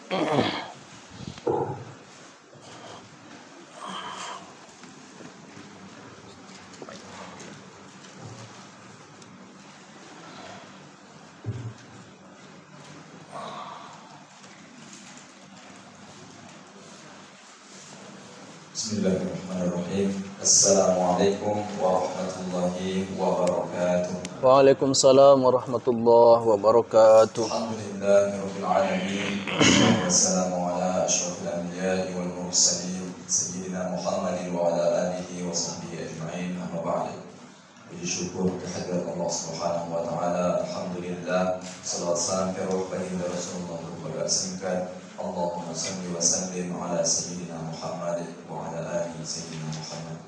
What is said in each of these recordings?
Bismillahirrahmanirrahim. Assalamualaikum warahmatullahi wabarakatuh. Waalaikumsalam warahmatullahi wabarakatuh. Alhamdulillahirabbil alamin. Wassalamu ala asyrafil anbiya'i wal mursalin sayyidina Muhammadin wa ala alihi wa sahbihi ajma'in. Amma ba'du. Puji syukur kehadirat Allah Subhanahu wa taala. Alhamdulillah. Salawat salam ke ruh baginda Rasulullah berbahagia singkat. Allahumma salli wa sallim ala sayyidina Muhammad wa ala alihi sayyidina Muhammad.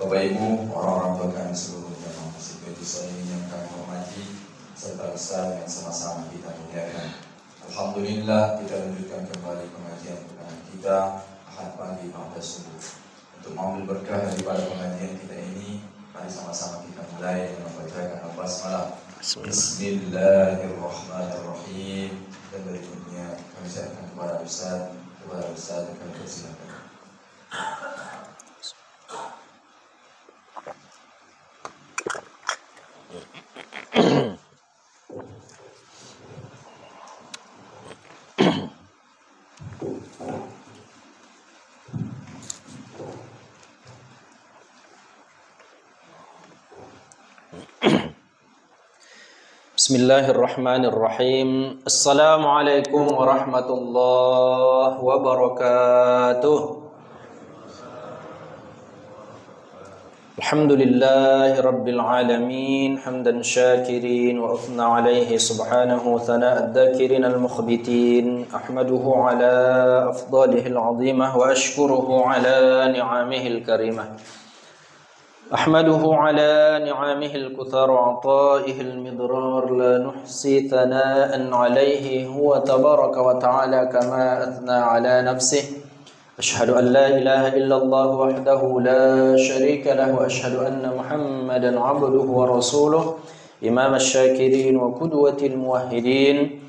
Bapak Ibu, orang-orang tua kami seluruh jamaah Masjid Baitus Shalihin yang kami hormati, serta ustaz yang sama-sama kita muliakan. Alhamdulillah kita lanjutkan kembali pengajian kita Ahad pagi pada subuh. Untuk mengambil berkah daripada pengajian kita ini, mari sama-sama kita mulai dengan membacakan al-basmalah. Bismillahirrahmanirrahim. Dan berikutnya kami serahkan kepada Ustaz kami persilakan. Bismillahirrahmanirrahim. Assalamualaikum warahmatullahi wabarakatuh. Alhamdulillahi rabbil alamin, hamdan syakirin wa uthna alaihi subhanahu thana'ad dhakirin al-mukhbitin. Ahmaduhu ala afdalihi al-azimah wa ashkuruhu ala ni'amihi al-karimah. أحمده على نعمه الكثر وعطائه المضرار لا نحصي ثناء عليه هو تبارك وتعالى كما أثنى على نفسه أشهد أن لا إله إلا الله وحده لا شريك له وأشهد أن محمدا عبده ورسوله إمام الشاكرين وقدوة الموحدين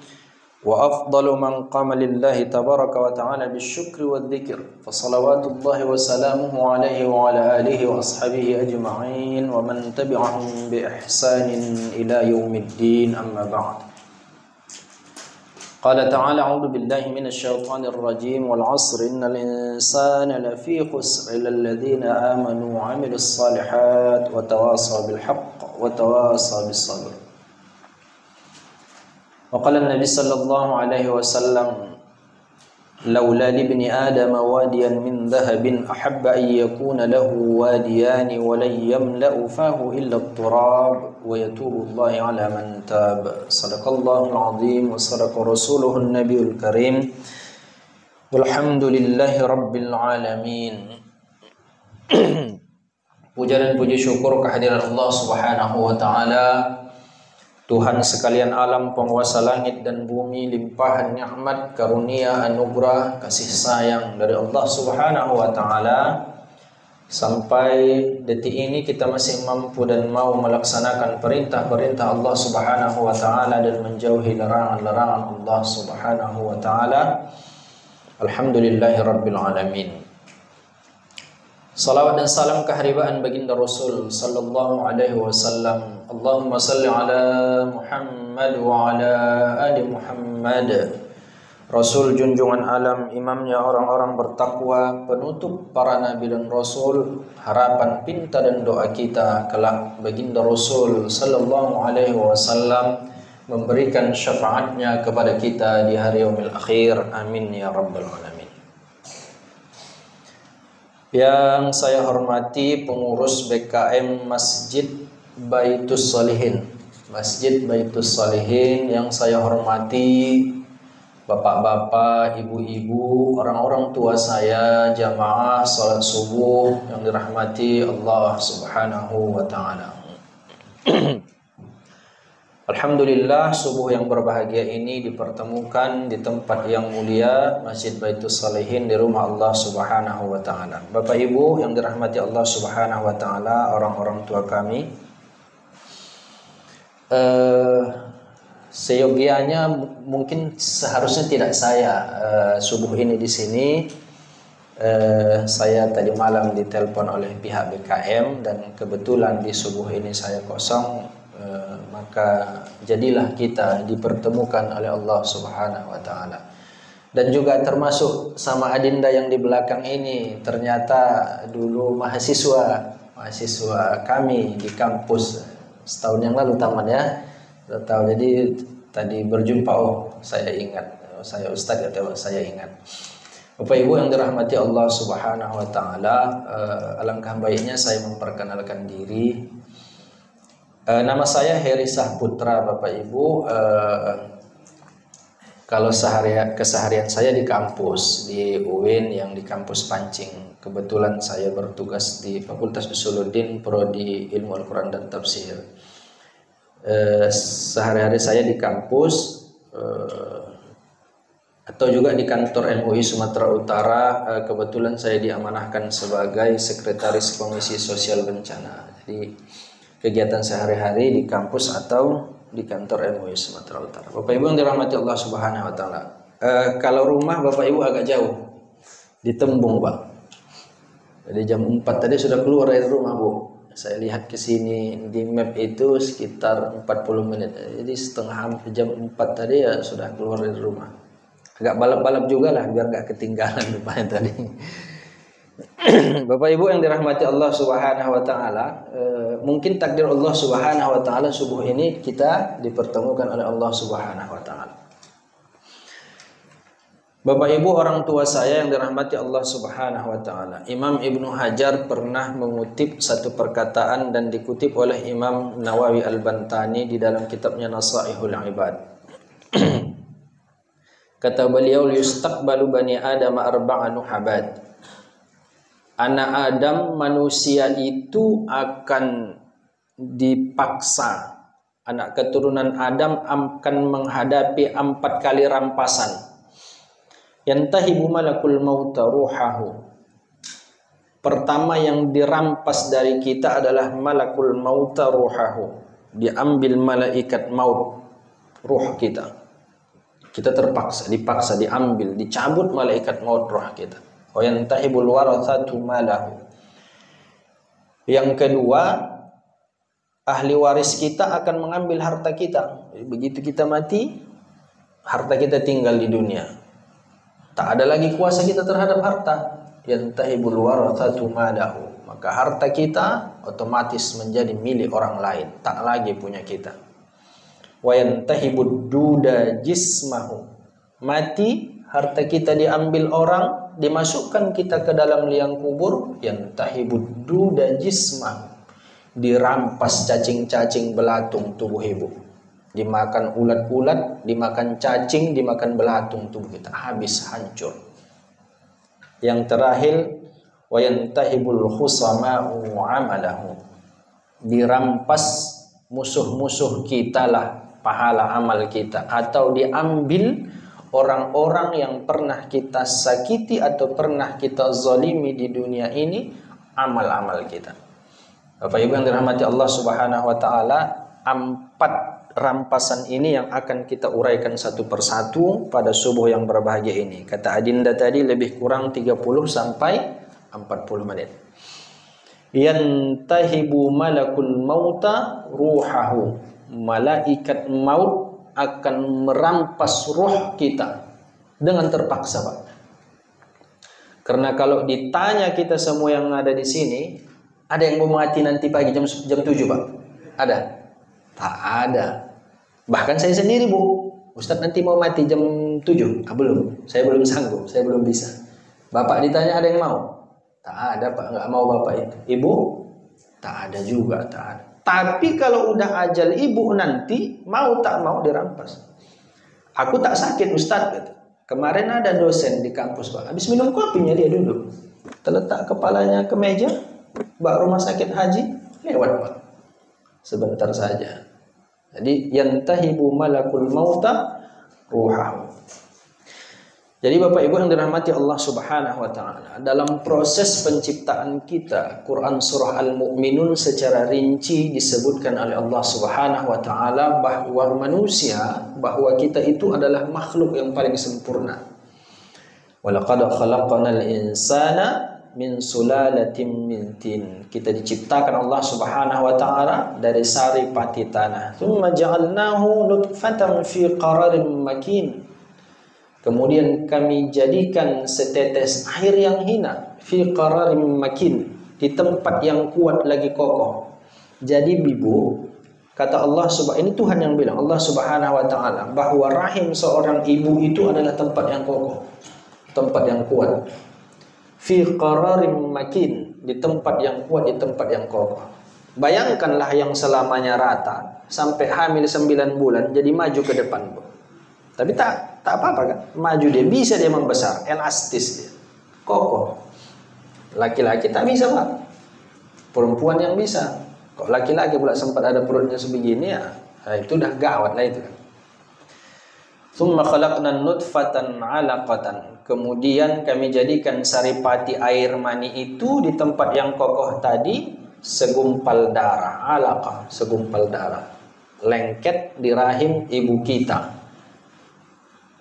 وأفضل من قام لله تبارك وتعالى بالشكر والذكر فصلوات الله وسلامه عليه وعلى آله وأصحابه أجمعين ومن تبعهم بإحسان إلى يوم الدين أما بعد قال تعالى أعوذ بالله من الشيطان الرجيم والعصر إن الإنسان لفي خسر إلا الذين آمنوا وعملوا الصالحات وتواصوا بالحق وتواصوا بالصبر. وقال النبي صلى الله عليه وسلم لولا لابن آدم واديا من ذهب أحب أن يكون له واديان ولن يملأ فاه إلا التراب ويتوب الله على من تاب. صدق الله العظيم وصدق رسوله النبي الكريم والحمد لله رب العالمين. Puja dan puji syukur kehadiran Allah Subhanahu wa taala, Tuhan sekalian alam, penguasa langit dan bumi, limpahan nikmat, karunia, anugerah, kasih sayang dari Allah Subhanahu wa taala. Sampai detik ini kita masih mampu dan mau melaksanakan perintah-perintah Allah Subhanahu wa taala dan menjauhi larangan-larangan Allah Subhanahu wa taala. Alhamdulillahirabbil alamin. Salawat dan salam keharibaan baginda Rasul sallallahu alaihi wasallam. Allahumma salli ala Muhammad wa ala ali Muhammad. Rasul junjungan alam, imamnya orang-orang bertakwa, penutup para nabi dan rasul, harapan pinta dan doa kita kelak baginda Rasul sallallahu alaihi wasallam memberikan syafaatnya kepada kita di hari yaumil akhir. Amin ya rabbal alamin. Yang saya hormati pengurus BKM Masjid Baitus Shalihin, Masjid Baitus Shalihin, yang saya hormati bapak-bapak, ibu-ibu, orang-orang tua saya, jamaah salat subuh yang dirahmati Allah Subhanahu wa taala. Alhamdulillah, subuh yang berbahagia ini dipertemukan di tempat yang mulia, Masjid Baitus Shalihin, di rumah Allah Subhanahu wa taala. Bapak Ibu yang dirahmati Allah Subhanahu wa taala, orang-orang tua kami, seyogianya mungkin seharusnya tidak saya subuh ini di sini. Saya tadi malam ditelepon oleh pihak BKM dan kebetulan di subuh ini saya kosong, maka jadilah kita dipertemukan oleh Allah Subhanahu wa taala. Dan juga termasuk sama Adinda yang di belakang ini, ternyata dulu mahasiswa kami di kampus setahun yang lalu taman ya. Tahu, jadi tadi berjumpa, saya ingat, saya Ustadz atau saya ingat. Bapak Ibu yang dirahmati Allah Subhanahu wa taala, alangkah baiknya saya memperkenalkan diri. Nama saya Heri Sahputra, Bapak Ibu. Kalau keseharian saya di kampus di UIN yang di kampus Pancing. Kebetulan saya bertugas di Fakultas Usuluddin Prodi Ilmu Al-Quran dan Tafsir. Sehari-hari saya di kampus atau juga di kantor MUI Sumatera Utara. Kebetulan saya diamanahkan sebagai Sekretaris Komisi Sosial Bencana. Jadi kegiatan sehari-hari di kampus atau di kantor MUI Sumatera Utara. Bapak Ibu yang dirahmati Allah Subhanahu wa taala. Kalau rumah Bapak Ibu agak jauh. Di Tembung, Pak. Jadi jam 4 tadi sudah keluar dari rumah, Bu. Saya lihat ke sini di map itu sekitar 40 menit. Jadi setengah jam 4 tadi ya sudah keluar dari rumah. Agak balap-balap juga lah biar nggak ketinggalan depannya tadi. Bapak Ibu yang dirahmati Allah Subhanahu wa taala, mungkin takdir Allah Subhanahu wa taala subuh ini kita dipertemukan oleh Allah Subhanahu wa taala. Bapak Ibu orang tua saya yang dirahmati Allah Subhanahu wa taala, Imam Ibnu Hajar pernah mengutip satu perkataan dan dikutip oleh Imam Nawawi Al-Bantani di dalam kitabnya Nasaihul Ibad. Kata beliau, yustaqbalu bani Adam arba'anu habad. Anak Adam manusia itu akan dipaksa, anak keturunan Adam akan menghadapi 4 kali rampasan. Yantahibu malakul mauta ruhahu. Pertama yang dirampas dari kita adalah malakul mauta ruhahu. Diambil malaikat maut ruh kita. Kita dipaksa, diambil, dicabut malaikat maut roh kita. Wa yantahibul warathatu malahu. Yang kedua, ahli waris kita akan mengambil harta kita. Begitu kita mati, harta kita tinggal di dunia. Tak ada lagi kuasa kita terhadap harta. Yantahibul warathatu malahu. Maka harta kita otomatis menjadi milik orang lain, tak lagi punya kita. Wa yantahibud duda jismahu. Mati, harta kita diambil orang, dimasukkan kita ke dalam liang kubur. Yantahibud duda jismahu. Dirampas cacing-cacing belatung tubuh ibu. Dimakan ulat-ulat, dimakan cacing, dimakan belatung tubuh kita. Habis, hancur. Yang terakhir, wa yantahibul khusama'u amalahu. Dirampas musuh-musuh kita lah pahala amal kita, atau diambil orang-orang yang pernah kita sakiti atau pernah kita zalimi di dunia ini, amal-amal kita. Bapak Ibu yang dirahmati Allah Subhanahu wa taala, 4 rampasan ini yang akan kita uraikan satu persatu pada subuh yang berbahagia ini. Kata Adinda tadi lebih kurang 30 sampai 40 menit. Yantahibu malakul mauta ruhahu. Malaikat maut akan merampas ruh kita dengan terpaksa, Pak. Karena kalau ditanya kita semua yang ada di sini, ada yang mau mati nanti pagi jam 7, Pak? Ada? Tak ada. Bahkan saya sendiri, Bu. Ustadz nanti mau mati jam 7? Belum. Saya belum sanggup, saya belum bisa. Bapak ditanya ada yang mau? Tak ada, Pak. Nggak mau Bapak itu. Ibu? Tak ada juga, tak ada. Tapi kalau udah ajal ibu nanti, mau tak mau dirampas. Aku tak sakit Ustadz, gitu. Kemarin ada dosen di kampus, Pak. Habis minum kopinya dia duduk, terletak kepalanya ke meja, bak rumah sakit haji, lewat, Pak. Sebentar saja. Jadi yantahibu malakul mauta ruhahu. Jadi Bapak Ibu yang dirahmati Allah Subhanahu wa taala, dalam proses penciptaan kita, Quran surah Al-Mu'minun secara rinci disebutkan oleh Allah Subhanahu wa taala bahwa manusia, bahwa kita itu adalah makhluk yang paling sempurna. Walaqad khalaqnal insana min sulalatin min tin. Kita diciptakan Allah Subhanahu wa taala dari sari pati tanah. Tsumma ja'alnahu nutfatan fi qararin makin. Kemudian kami jadikan setetes air yang hina fi qararin makin, di tempat yang kuat lagi kokoh. Jadi Bibu, kata Allah ini Tuhan yang bilang, Allah Subhanahu wa taala, bahwa rahim seorang ibu itu adalah tempat yang kokoh, tempat yang kuat. Fi qararin makin, di tempat yang kuat, di tempat yang kokoh. Bayangkanlah yang selamanya rata sampai hamil 9 bulan jadi maju ke depan, Bu. Tapi tak apa-apa kan? Maju dia, bisa dia membesar, elastis dia, kokoh. Laki-laki tak bisa, Pak. Perempuan yang bisa. Kok laki-laki pula sempat ada perutnya sebegini ya? Nah, itu dah gawat lah itu kan. Tsumma khalaqnan nutfatan 'alaqatan. Kemudian kami jadikan saripati air mani itu di tempat yang kokoh tadi segumpal darah, 'alaqah, segumpal darah. Lengket di rahim ibu kita.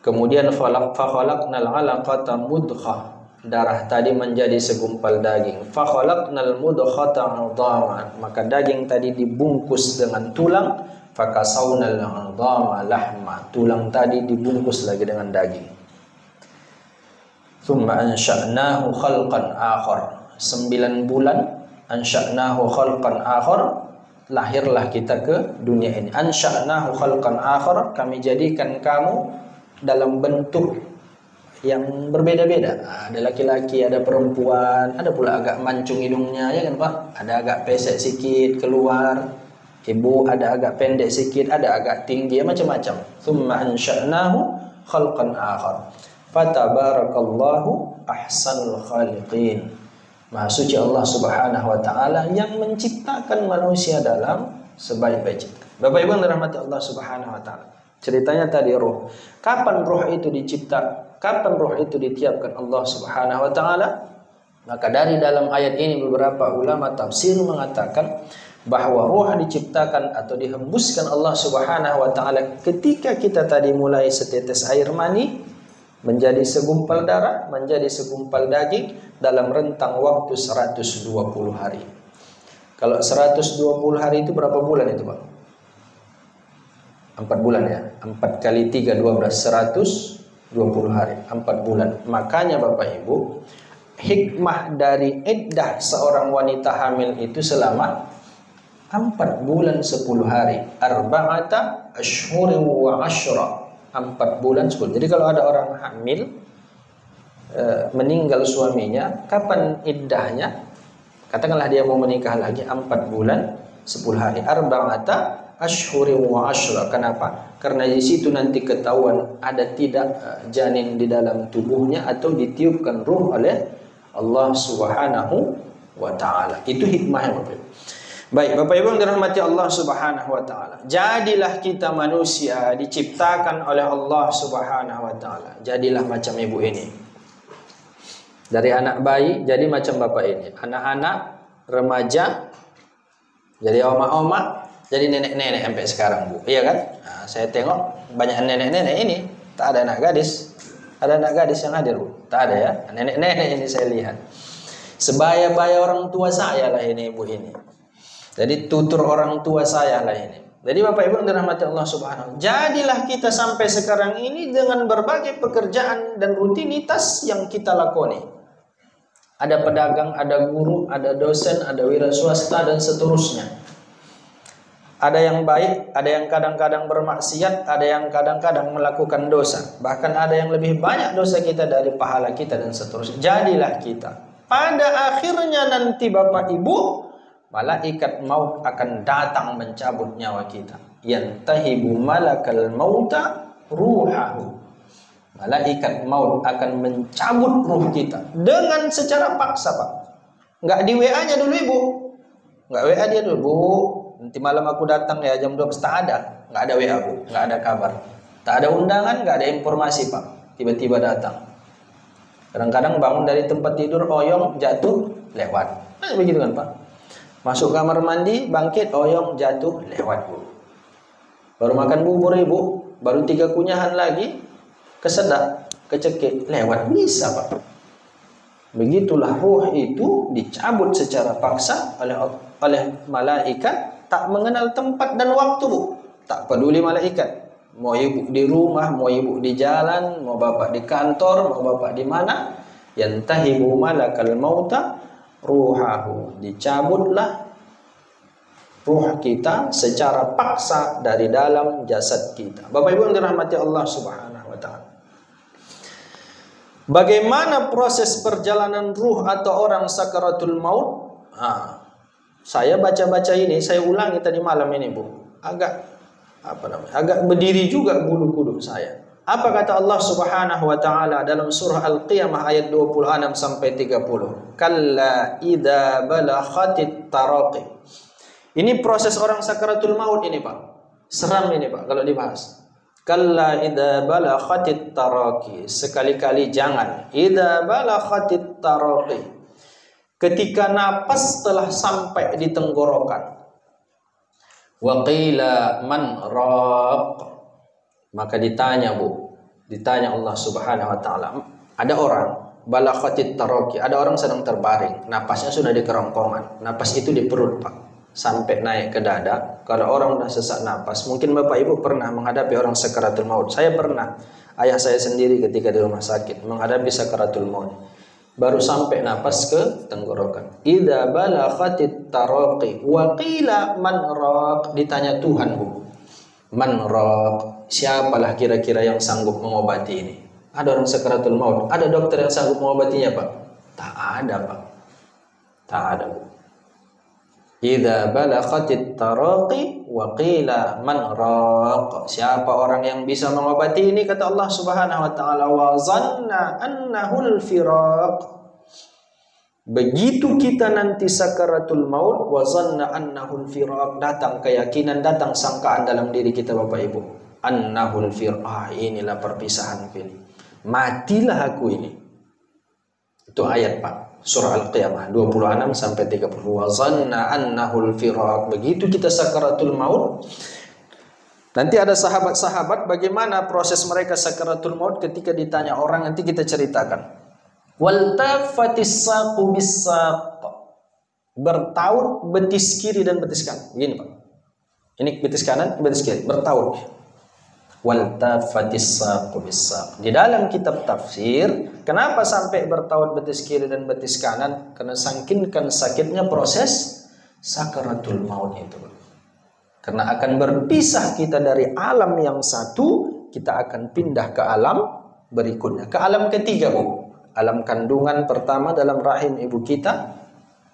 Kemudian fakhalaqnal 'alaqata mudghah. Darah tadi menjadi segumpal daging. Fakhalaqnal mudghata 'idhaman. Maka daging tadi dibungkus dengan tulang. Fakasawnal 'idhama lahma. Tulang tadi dibungkus lagi dengan daging. Tsumma ansha'nahu khalqan akhar. 9 bulan ansha'nahu khalqan akhar. Lahirlah kita ke dunia ini. Ansha'nahu khalqan akhar. Kami jadikan kamu dalam bentuk yang berbeda-beda. Ada laki-laki, ada perempuan, ada pula agak mancung hidungnya, ya kan Pak? Ada agak pesek sikit keluar. Ibu ada agak pendek sikit, ada agak tinggi, macam-macam. Tsumma ansha'nahu khalqan akhar. Fatabarakallahu ahsanul khaliqin. Maha suci Allah Subhanahu wa taala yang menciptakan manusia dalam sebaik-baik cipta. Bapak Ibu yang dirahmati Allah Subhanahu wa taala. Ceritanya tadi roh. Kapan roh itu dicipta? Kapan roh itu ditiupkan Allah Subhanahu wa taala? Maka dari dalam ayat ini beberapa ulama tafsir mengatakan bahwa roh diciptakan atau dihembuskan Allah Subhanahu wa taala ketika kita tadi mulai setetes air mani menjadi segumpal darah, menjadi segumpal daging dalam rentang waktu 120 hari. Kalau 120 hari itu berapa bulan itu, Pak? 4 bulan ya. 4 kali 3 12 120 hari, 4 bulan. Makanya Bapak Ibu, hikmah dari iddah seorang wanita hamil itu selama 4 bulan 10 hari. Arba'ata ashhurin wa ashra. 4 bulan 10. Jadi kalau ada orang hamil meninggal suaminya, kapan iddahnya? Katakanlah dia mau menikah lagi 4 bulan 10 hari. Arba'ata ashhurin wa ashra. Kenapa? Karena di situ nanti ketahuan ada tidak janin di dalam tubuhnya atau ditiupkan ruh oleh Allah Subhanahu wa taala. Itu hikmahnya Bapak Ibu. Baik, Bapak Ibu yang dirahmati Allah Subhanahu wa taala. Jadilah kita manusia diciptakan oleh Allah Subhanahu wa taala. Jadilah macam ibu ini. Dari anak bayi jadi macam bapak ini. Anak-anak, remaja jadi oma-oma, jadi nenek-nenek sampai sekarang, Bu. Iya kan? Nah, saya tengok banyak nenek-nenek ini, tak ada anak gadis. Ada anak gadis yang hadir, Bu? Tak ada ya. Nenek-nenek ini saya lihat. Sebaya-baya orang tua saya lah ini, Bu ini. Jadi tutur orang tua saya lah ini. Jadi Bapak Ibu yang dirahmati Allah Subhanahu. Jadilah kita sampai sekarang ini dengan berbagai pekerjaan dan rutinitas yang kita lakoni. Ada pedagang, ada guru, ada dosen, ada wira swasta dan seterusnya. Ada yang baik, ada yang kadang-kadang bermaksiat, ada yang kadang-kadang melakukan dosa. Bahkan ada yang lebih banyak dosa kita dari pahala kita dan seterusnya. Jadilah kita. Pada akhirnya nanti Bapak Ibu, malaikat maut akan datang mencabut nyawa kita. Yantahibu malakal mauta ruhahu. Malaikat maut akan mencabut ruh kita dengan secara paksa, Pak. Enggak di WA-nya dulu Ibu. Enggak WA dia dulu, Bu. Nanti malam aku datang ya jam 12. Tak ada. Enggak ada WA, Bu. Enggak ada kabar. Tak ada undangan, enggak ada informasi, Pak. Tiba-tiba datang. Kadang-kadang bangun dari tempat tidur, oyong, jatuh, lewat. Nah, begitu kan Pak? Masuk kamar mandi, bangkit, oyong, jatuh, lewat Bu. Baru makan bubur Ibu, baru 3 kunyahan lagi, kesedak, kecekik, lewat. Bisa Pak. Begitulah ruh itu dicabut secara paksa oleh malaikat, tak mengenal tempat dan waktu Bu. Tak peduli malaikat. Mau ibu di rumah, mau ibu di jalan, mau bapak di kantor, mau bapak di mana, yantahibu malakal mauta ruhahu, dicabutlah ruh kita secara paksa dari dalam jasad kita. Bapak Ibu yang dirahmati Allah Subhanahu wa taala. Bagaimana proses perjalanan ruh atau orang sakaratul maut? Saya baca-baca ini, saya ulangi tadi malam ini Bu. Agak berdiri juga bulu kuduk saya. Apa kata Allah Subhanahu wa taala dalam surah Al-Qiyamah ayat 26 sampai 30? Kalla idza balaghatit taraqi. Ini proses orang sakaratul maut ini Pak. Seram ini Pak kalau dibahas. Kalla idza balaghatit taraqi. Sekali-kali jangan. Idza balaghatit taraqi. Ketika napas telah sampai di tenggorokan. Wa qila man raq, maka ditanya Bu, ditanya Allah Subhanahu wa taala. Ada orang balaghatit taraqi, ada orang sedang terbaring, napasnya sudah di kerongkongan, napas itu di perut Pak, sampai naik ke dada. Kalau orang sudah sesak napas, mungkin Bapak Ibu pernah menghadapi orang sakaratul maut. Saya pernah, ayah saya sendiri ketika di rumah sakit menghadapi sakaratul maut. Baru sampai napas ke tenggorokan. Idza balaghatit taraqi wa qila man raq, ditanya Tuhan Bu. Man raq, siapalah kira-kira yang sanggup mengobati ini? Ada orang sakaratul maut, ada dokter yang sanggup mengobatinya Pak? Tak ada Pak. Tak ada Bu. Idza balaghatit taraqi wa qila man raq, siapa orang yang bisa mengobati ini? Kata Allah Subhanahu wa taala, wa zanna annahul firaq. Begitu kita nanti sakaratul maut, wa zanna annahul firaq, datang keyakinan, datang sangkaan dalam diri kita Bapak Ibu, annahul firaq, inilah perpisahan ini, matilah aku ini. Itu ayat Pak, surah Al-Qiyamah 26 sampai 30. Wa zanna annahul firaq. Begitu kita sakaratul maut, nanti ada sahabat-sahabat bagaimana proses mereka sakaratul maut ketika ditanya orang, nanti kita ceritakan. Wal tafatis saqu bis saq, bertaut betis kiri dan betis kanan. Begini Pak, ini betis kanan, betis kiri, bertaut. Wal tafatis saqu bis saq. Di dalam kitab tafsir, kenapa sampai bertaut betis kiri dan betis kanan? Karena saking sakitnya proses sakaratul maut itu. Karena akan berpisah kita dari alam yang satu, kita akan pindah ke alam berikutnya, ke alam ketiga Bu. Alam kandungan pertama dalam rahim ibu kita.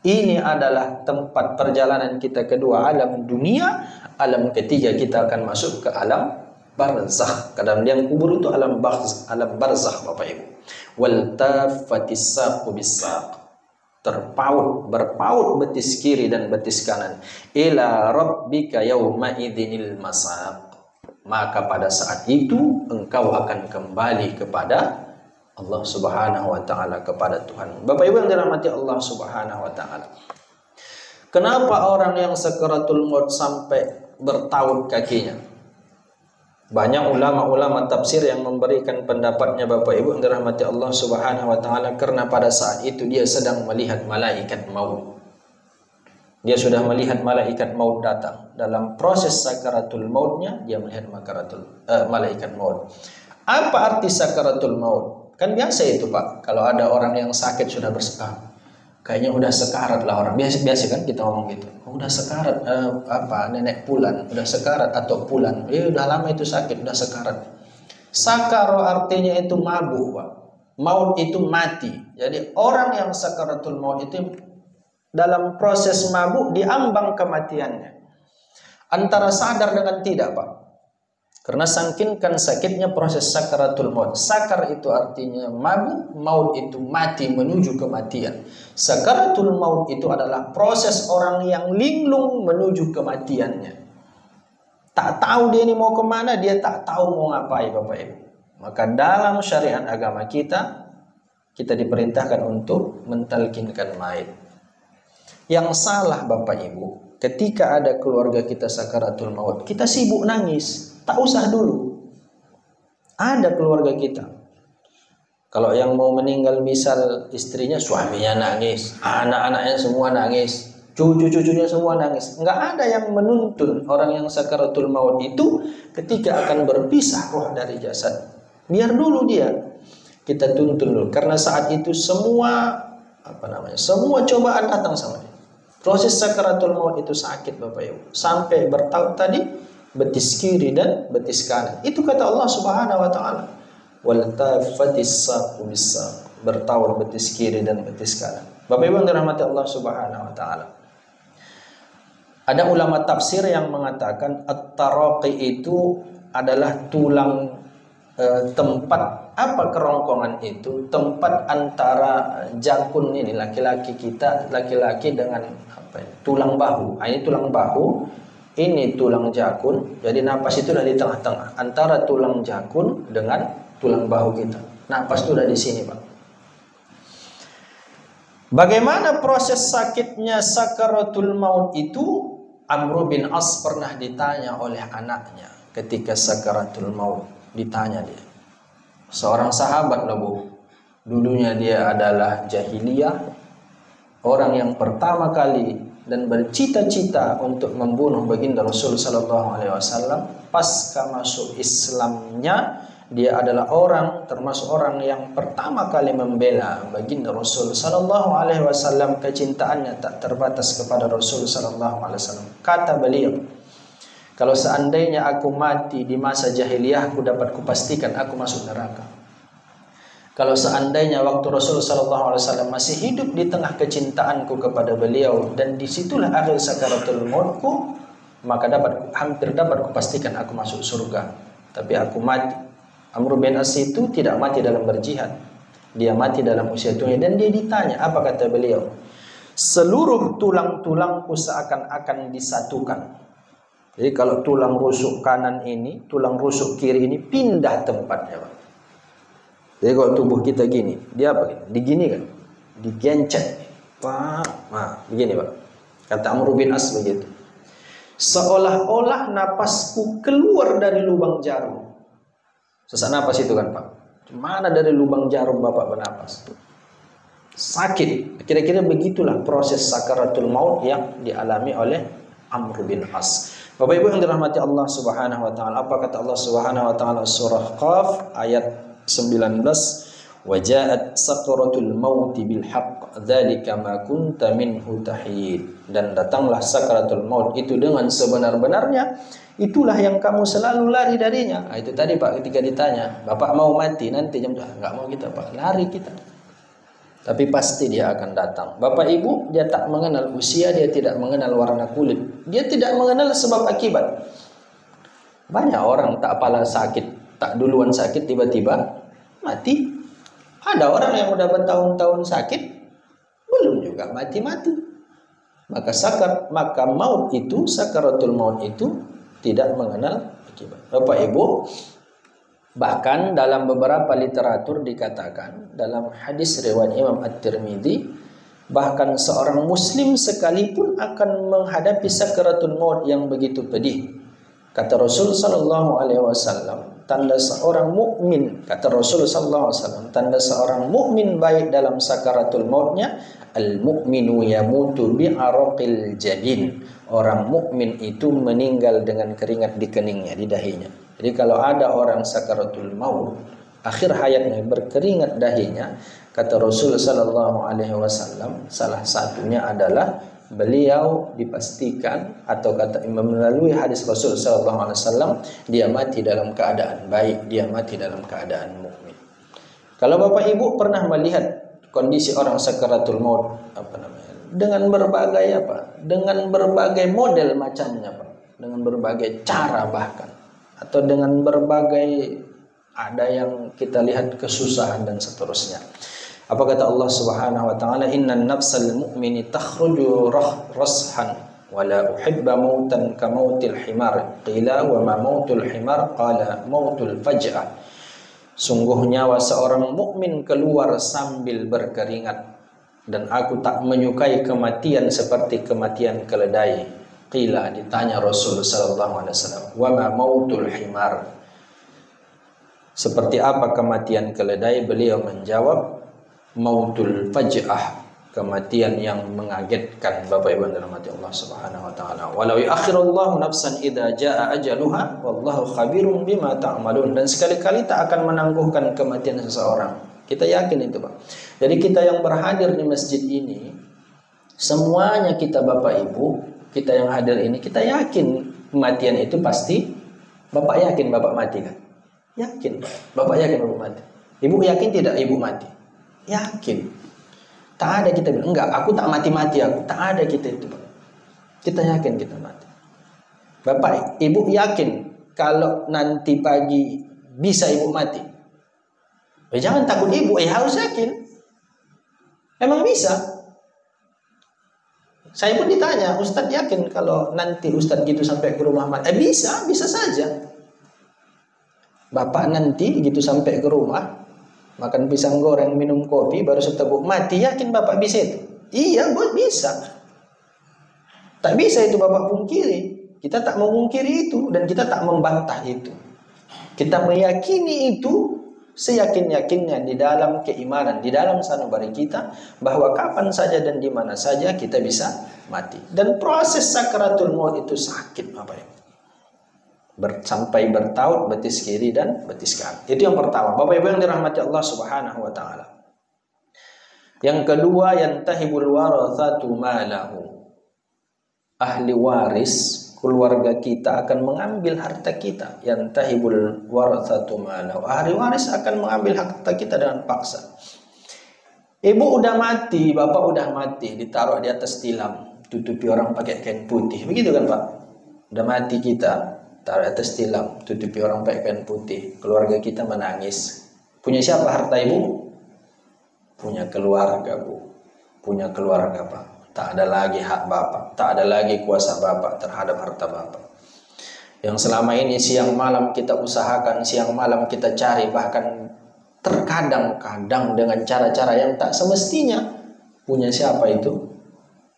Ini adalah tempat perjalanan kita kedua, alam dunia. Alam ketiga kita akan masuk ke alam barzakh. Kadang yang kubur itu alam barzakh Bapak Ibu. Wal tafatis saqu bis saq, berpaut betis kiri dan betis kanan. Ila rabbika yauma idzinil masaq, maka pada saat itu engkau akan kembali kepada Allah Subhanahu wa taala, kepada Tuhan. Bapak Ibu yang dirahmati Allah Subhanahu wa taala. Kenapa orang yang sakaratul maut sampai bertaut kakinya? Banyak ulama-ulama tafsir yang memberikan pendapatnya Bapak Ibu yang dirahmati Allah Subhanahu wa taala, karena pada saat itu dia sedang melihat malaikat maut. Dia sudah melihat malaikat maut datang. Dalam proses sakaratul mautnya dia melihat malaikat maut. Apa arti sakaratul maut? Kan biasa itu Pak, kalau ada orang yang sakit sudah kayaknya udah sekarat lah orang. Biasa kan kita ngomong gitu. Udah sekarat, nenek pulan, udah sekarat atau pulan. Udah lama itu sakit, udah sekarat. Sakaro artinya itu mabuk Pak. Maut itu mati. Jadi orang yang sakaratul maut itu dalam proses mabuk, diambang kematiannya. Antara sadar dengan tidak Pak. Karena saking sakitnya proses sakaratul maut. Sakar itu artinya mabuk, maut itu mati menuju kematian. Sakaratul maut itu adalah proses orang yang linglung menuju kematiannya. Tak tahu dia ini mau kemana, dia tak tahu mau ngapain Bapak Ibu. Maka dalam syariat agama kita, kita diperintahkan untuk mentalkinkan mayit. Yang salah Bapak Ibu, ketika ada keluarga kita sakaratul maut, kita sibuk nangis, tak usah dulu. Ada keluarga kita, kalau yang mau meninggal misal istrinya, suaminya nangis, anak-anaknya semua nangis, cucu-cucunya semua nangis. Enggak ada yang menuntun orang yang sakaratul maut itu ketika akan berpisah roh dari jasad. Biar dulu dia, kita tuntun dulu. Karena saat itu semua semua cobaan datang sama dia. Proses sakaratul maut itu sakit Bapak Ibu. Sampai bertaut tadi betis kiri dan betis kanan. Itu kata Allah Subhanahu wa taala. Wal tafatis saqu bis-saq. Bertaut betis kiri dan betis kanan. Bapak Ibu yang dirahmati Allah Subhanahu wa taala. Ada ulama tafsir yang mengatakan at-taraqi itu adalah tulang tempat apa kerongkongan itu, tempat antara jakun ini laki-laki dengan tulang bahu. Ini tulang bahu, ini tulang jakun. Jadi napas itu ada di tengah-tengah antara tulang jakun dengan tulang bahu kita. Napas itu ada di sini, Pak. Bagaimana proses sakitnya sakaratul maut itu? Amr bin As pernah ditanya oleh anaknya ketika sakaratul maut. Ditanya dia, seorang sahabat loh Bu, dulunya dia adalah jahiliyah, orang yang pertama kali dan bercita-cita untuk membunuh baginda Rasul sallallahu alaihi wasallam. Pasca masuk Islamnya, dia adalah termasuk orang yang pertama kali membela baginda Rasul sallallahu alaihi wasallam. Kecintaannya tak terbatas kepada Rasul sallallahu alaihi wasallam. Kata beliau, kalau seandainya aku mati di masa jahiliyahku, dapat kupastikan aku masuk neraka. Kalau seandainya waktu Rasul sallallahu alaihi wasallam masih hidup di tengah kecintaanku kepada beliau dan disitulah akhir sakaratul mautku, maka hampir dapat kupastikan aku masuk surga. Tapi aku mati. Amr bin As itu tidak mati dalam berjihad. Dia mati dalam usia tuanya dan dia ditanya, apa kata beliau? Seluruh tulang-tulangku seakan-akan disatukan. Jadi kalau tulang rusuk kanan ini, tulang rusuk kiri ini pindah tempatnya, Pak. Jadi kalau tubuh kita gini, dia apa? Digini kan? Digencet. Pak, nah, begini Pak. Kata Amr bin As begitu. Seolah-olah napasku keluar dari lubang jarum. Sesak napas itu kan Pak. Mana dari lubang jarum Bapak bernapas? Sakit. Kira-kira begitulah proses sakaratul maut yang dialami oleh Amr bin As. Bapak Ibu yang dirahmati Allah Subhanahu wa taala, apa kata Allah Subhanahu wa taala surah Qaf ayat 19, wa ja'at sakaratul maut bil haqq dzalika ma kunta minhu tahid. Dan datanglah sakaratul maut itu dengan sebenar-benarnya, itulah yang kamu selalu lari darinya. Nah, itu tadi Pak ketika ditanya, Bapak mau mati nanti jam enggak mau kita Pak, lari kita. Tapi pasti dia akan datang. Bapak Ibu, dia tak mengenal usia, dia tidak mengenal warna kulit, dia tidak mengenal sebab akibat. Banyak orang tak pala sakit, tak duluan sakit tiba-tiba mati. Ada orang yang udah bertahun-tahun sakit belum juga mati-mati. Maka maut itu, sakaratul maut itu tidak mengenal akibat. Bapak Ibu, bahkan dalam beberapa literatur dikatakan, dalam hadis riwayat Imam At-Tirmidzi, bahkan seorang muslim sekalipun akan menghadapi sakaratul maut yang begitu pedih. Kata Rasul sallallahu alaihi wasallam, tanda seorang mukmin, kata Rasul sallallahu alaihi wasallam, tanda seorang mukmin baik dalam sakaratul mautnya, al-mu'minu yamutu bi'araqil jabin. Orang mukmin itu meninggal dengan keringat di keningnya, di dahinya. Jadi kalau ada orang sakaratul maut, akhir hayatnya berkeringat dahinya, kata Rasul sallallahu alaihi wasallam, salah satunya adalah beliau dipastikan, atau kata melalui hadis Rasul sallallahu alaihi wasallam, dia mati dalam keadaan baik, dia mati dalam keadaan mukmin. Kalau Bapak Ibu pernah melihat kondisi orang sakaratul maut dengan berbagai dengan berbagai model macamnya Pak, dengan berbagai cara bahkan, atau dengan berbagai, ada yang kita lihat kesusahan dan seterusnya. Apa kata Allah Subhanahu wa taala, innan nafsal mu'mini takhruju rashan wa la uhibba mautan ka mautil himar qila wa ma mautul himar qala mautul faj'ah. Sungguh nyawa seorang mukmin keluar sambil berkeringat, dan aku tak menyukai kematian seperti kematian keledai. Qila, ditanya Rasul sallallahu alaihi wasallam, wa ma mautul himar? Seperti apa kematian keledai? Beliau menjawab, mautul faj'ah, kematian yang mengagetkan. Bapak Ibu yang dirahmati Allah Subhanahu wa taala. Walau yu'akhirullahu nafsan idza jaa ajaluha wallahu khabirum bima ta'malun. Dan sekali-kali tak akan menangguhkan kematian seseorang. Kita yakin itu, Pak. Jadi kita yang berhadir di masjid ini, semuanya kita Bapak Ibu, kita yang hadir ini, kita yakin kematian itu pasti. Bapak yakin Bapak mati kan? Yakin, Pak. Bapak yakin Bapak mati. Ibu yakin tidak Ibu mati? Yakin. Tak ada kita bilang, enggak, aku tak mati-mati aku. Tak ada kita itu, Pak. Kita yakin kita mati. Bapak, Ibu yakin kalau nanti pagi bisa Ibu mati? Jangan takut Ibu, harus yakin. Emang bisa? Saya pun ditanya, Ustadz yakin kalau nanti Ustadz gitu sampai ke rumah mati? Bisa, bisa saja. Bapak nanti gitu sampai ke rumah, makan pisang goreng, minum kopi, baru seteguk mati, yakin Bapak bisa itu? Iya, bisa. Tak bisa itu Bapak pungkiri. Kita tak memungkiri itu, dan kita tak membantah itu. Kita meyakini itu seyakin-yakinnya di dalam keimanan, di dalam sanubari kita, bahwa kapan saja dan di mana saja kita bisa mati. Dan proses sakaratul maut itu sakit, Bapak Ibu. Sampai bertaut betis kiri dan betis kanan. Itu yang pertama. Bapak Ibu yang dirahmati Allah Subhanahu wa taala. Yang kedua, yantahibul warathatu malahu. Ahli waris, keluarga kita akan mengambil harta kita. Yantahibul warathatu malahu. Ahli waris akan mengambil harta kita dengan paksa. Ibu udah mati, bapak udah mati, ditaruh di atas tilam, tutupi orang pakai kain putih. Begitu kan, Pak? Udah mati kita, taruh atas tilam, tutupi orang pakai kain putih. Keluarga kita menangis. Punya siapa harta Ibu? Punya keluarga, Bu. Punya keluarga, Pak. Tak ada lagi hak Bapak, tak ada lagi kuasa Bapak terhadap harta Bapak. Yang selama ini siang malam kita usahakan, siang malam kita cari, bahkan terkadang-kadang dengan cara-cara yang tak semestinya. Punya siapa itu?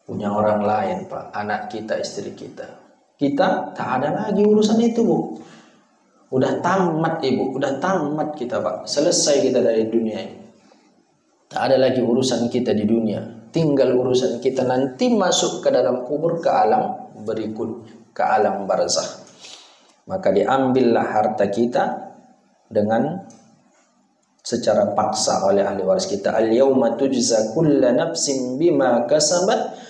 Punya orang lain, Pak. Anak kita, istri kita. Kita tak ada lagi urusan itu, Bu. Udah tamat, Ibu. Udah tamat kita, Pak. Selesai kita dari dunia ini. Tak ada lagi urusan kita di dunia. Tinggal urusan kita nanti masuk ke dalam kubur, ke alam berikut, ke alam barzakh. Maka diambillah harta kita dengan secara paksa oleh ahli waris kita. Al-yawma tujza kulla nafsin bima kasabat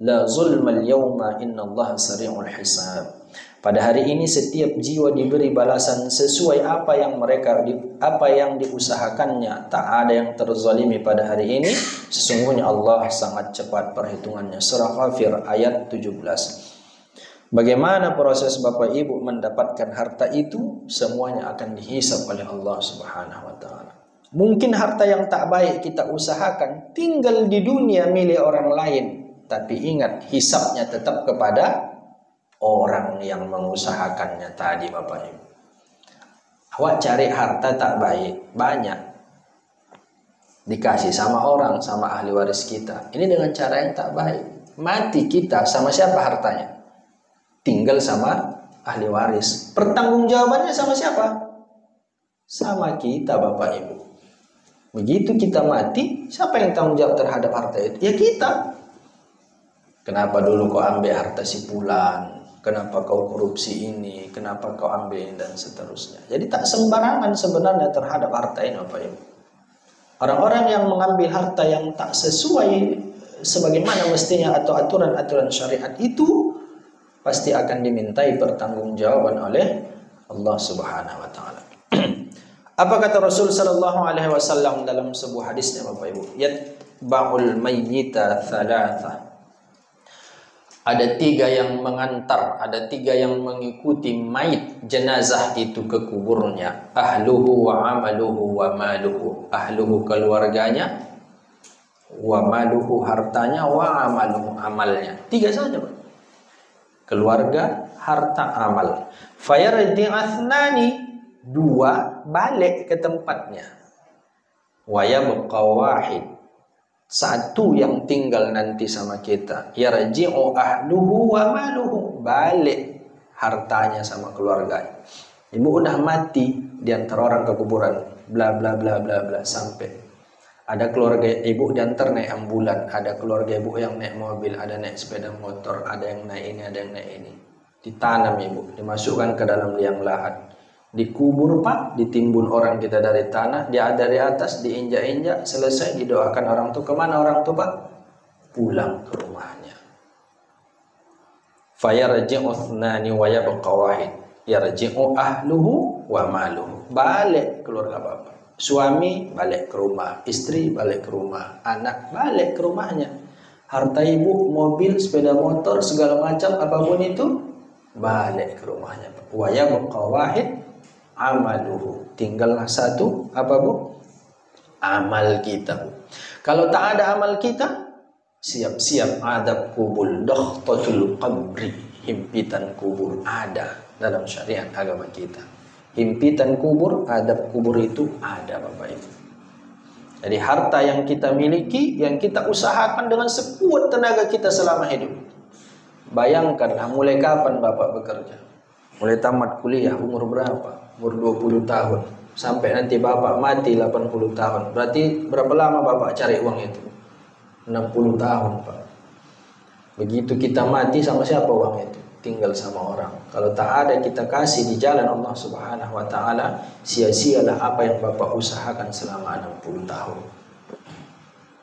la zulmal yawma innallaha sari'ul hisab. Pada hari ini setiap jiwa diberi balasan sesuai apa yang diusahakannya. Tak ada yang terzalimi pada hari ini. Sesungguhnya Allah sangat cepat perhitungannya. Surah Ghafir ayat 17. Bagaimana proses Bapak Ibu mendapatkan harta itu? Semuanya akan dihisab oleh Allah Subhanahu wa taala. Mungkin harta yang tak baik kita usahakan tinggal di dunia milik orang lain, tapi ingat hisabnya tetap kepada orang yang mengusahakannya tadi, Bapak Ibu. Awak cari harta tak baik, banyak. Dikasih sama orang, sama ahli waris kita. Ini dengan cara yang tak baik. Mati kita, sama siapa hartanya? Tinggal sama ahli waris. Pertanggungjawabannya sama siapa? Sama kita, Bapak Ibu. Begitu kita mati, siapa yang tanggung jawab terhadap harta itu? Ya kita. Kenapa dulu kau ambil harta si fulan? Kenapa kau korupsi ini? Kenapa kau ambil ini? Dan seterusnya. Jadi tak sembarangan sebenarnya terhadap harta ini, Bapak Ibu. Orang-orang yang mengambil harta yang tak sesuai sebagaimana mestinya atau aturan-aturan syariat itu pasti akan dimintai pertanggungjawaban oleh Allah Subhanahu wa taala. Apa kata Rasul sallallahu alaihi wasallam dalam sebuah hadisnya, Bapak Ibu? Yatba'ul mayyita thalatha. Ada 3 yang mengantar, ada 3 yang mengikuti mayit jenazah itu ke kuburnya. Ahluhu wa amaluhu wa maluhu. Ahluhu keluarganya, wa maluhu hartanya, wa amaluhu amalnya. 3 saja, Pak. Keluarga, harta, amal. Fayardi athnani, dua balik ke tempatnya. Wa yabqa wahid, satu yang tinggal nanti sama kita. Yarji'u ahluhu wa maluhu, balik hartanya sama keluarganya. Ibu udah mati, diantar orang ke kuburan, bla bla bla bla bla, sampai ada keluarga ibu diantar naik ambulan, ada keluarga ibu yang naik mobil, ada naik sepeda motor, ada yang naik ini, ada yang naik ini. Ditanam ibu, dimasukkan ke dalam liang lahat, dikubur pak, ditimbun orang kita dari tanah, dia dari atas, diinjak-injak, selesai didoakan orang tuh. Kemana orang tuh pak? Pulang ke rumahnya. Fayarji'u thnani wa yabqa wahid, yarji'u ahluhu wa maluhu, balik keluarga bapak. Suami balik ke rumah, istri balik ke rumah, anak balik ke rumahnya. Harta ibu, mobil, sepeda motor, segala macam apapun itu balik ke rumahnya. Wa yabqa wahid amaluhu, tinggallah satu apa bu? Amal kita. Kalau tak ada amal kita, siap-siap adab kubur, dokhtatul qabri, himpitan kubur ada dalam syariat agama kita. Himpitan kubur, adab kubur itu ada Bapak Ibu. Jadi harta yang kita miliki, yang kita usahakan dengan sekuat tenaga kita selama hidup. Bayangkanlah mulai kapan Bapak bekerja. Mulai tamat kuliah umur berapa? Umur 20 tahun. Sampai nanti Bapak mati 80 tahun. Berarti berapa lama Bapak cari uang itu? 60 tahun Pak. Begitu kita mati, sama siapa uang itu? Tinggal sama orang. Kalau tak ada kita kasih di jalan Allah Subhanahu wa taala, sia-sialah apa yang Bapak usahakan selama 60 tahun.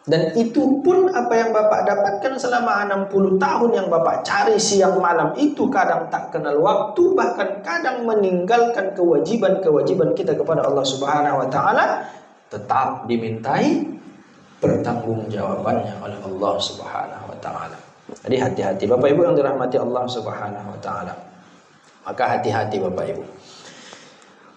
Dan itu pun apa yang Bapak dapatkan selama 60 tahun yang Bapak cari siang malam itu kadang tak kenal waktu, bahkan kadang meninggalkan kewajiban-kewajiban kita kepada Allah Subhanahu wa taala, tetap dimintai pertanggungjawabannya oleh Allah Subhanahu wa taala. Jadi hati-hati Bapak Ibu yang dirahmati Allah Subhanahu wa taala. Maka hati-hati Bapak Ibu.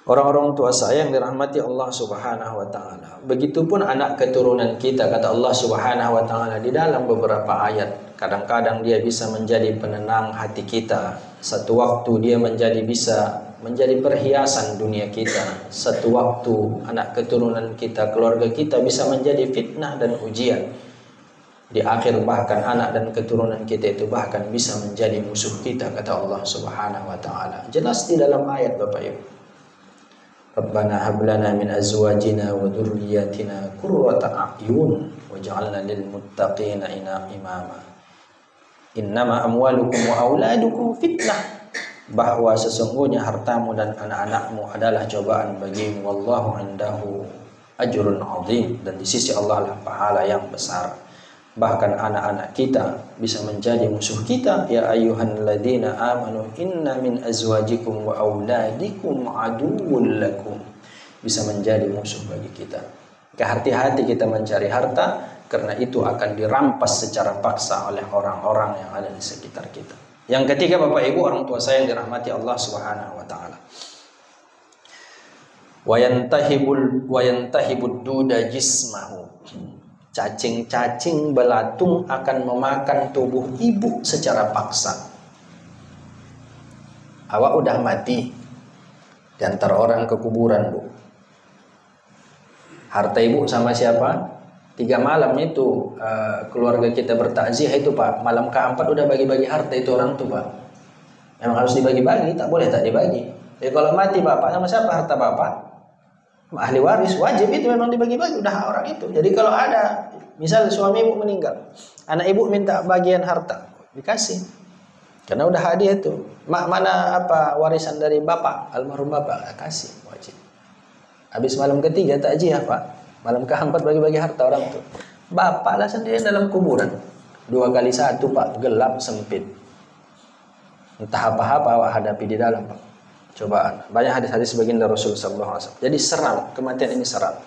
Orang-orang tua saya yang dirahmati Allah Subhanahu wa taala. Begitupun anak keturunan kita, kata Allah Subhanahu wa taala di dalam beberapa ayat. Kadang-kadang dia bisa menjadi penenang hati kita. Satu waktu dia bisa menjadi perhiasan dunia kita. Satu waktu anak keturunan kita, keluarga kita bisa menjadi fitnah dan ujian. Di akhir bahkan anak dan keturunan kita itu bahkan bisa menjadi musuh kita, kata Allah Subhanahu wa taala. Jelas di dalam ayat Bapak Ibu. Rabbana hab lana min azwajina wa dhurriyyatina qurrata a'yun waj'alna lil muttaqina imama. Innama amwalukum wa auladukum fitnah. Bahwa sesungguhnya hartamu dan anak-anakmu adalah cobaan bagimu, wallahu indahu ajrun 'azim, dan di sisi Allah lah pahala yang besar. Bahkan anak-anak kita bisa menjadi musuh kita. Ya ayyuhalladzina amanu inna min azwajikum wa auladikum aduwwun lakum, bisa menjadi musuh bagi kita. Hati-hati kita mencari harta, karena itu akan dirampas secara paksa oleh orang-orang yang ada di sekitar kita. Yang ketiga Bapak Ibu, orang tua saya yang dirahmati Allah Subhanahu wa taala. Wa yantahibud duda jismahu, cacing-cacing belatung akan memakan tubuh ibu secara paksa. Awak udah mati, diantar orang ke kuburan bu. Harta ibu sama siapa? 3 malam itu keluarga kita bertakziah itu pak. Malam keempat udah bagi-bagi harta itu orang tuh pak. Memang harus dibagi-bagi, tak boleh tak dibagi. Jadi kalau mati bapak sama siapa harta bapak? Ahli waris wajib itu memang dibagi-bagi, udah orang itu. Jadi kalau ada misal suami ibu meninggal, anak ibu minta bagian harta, dikasih. Karena udah hadiah itu. Mana apa warisan dari bapak, almarhum bapak, kasih wajib. Habis malam ketiga takziah pak, malam keempat bagi-bagi harta orang itu. Bapak lah sendiri dalam kuburan. 2 kali 1 pak, gelap sempit. Entah apa-apa awak hadapi di dalam pak. Cobaan. Banyak hadis-hadis baginda Rasul sallallahu alaihi wasallam. Jadi seram, kematian ini seram.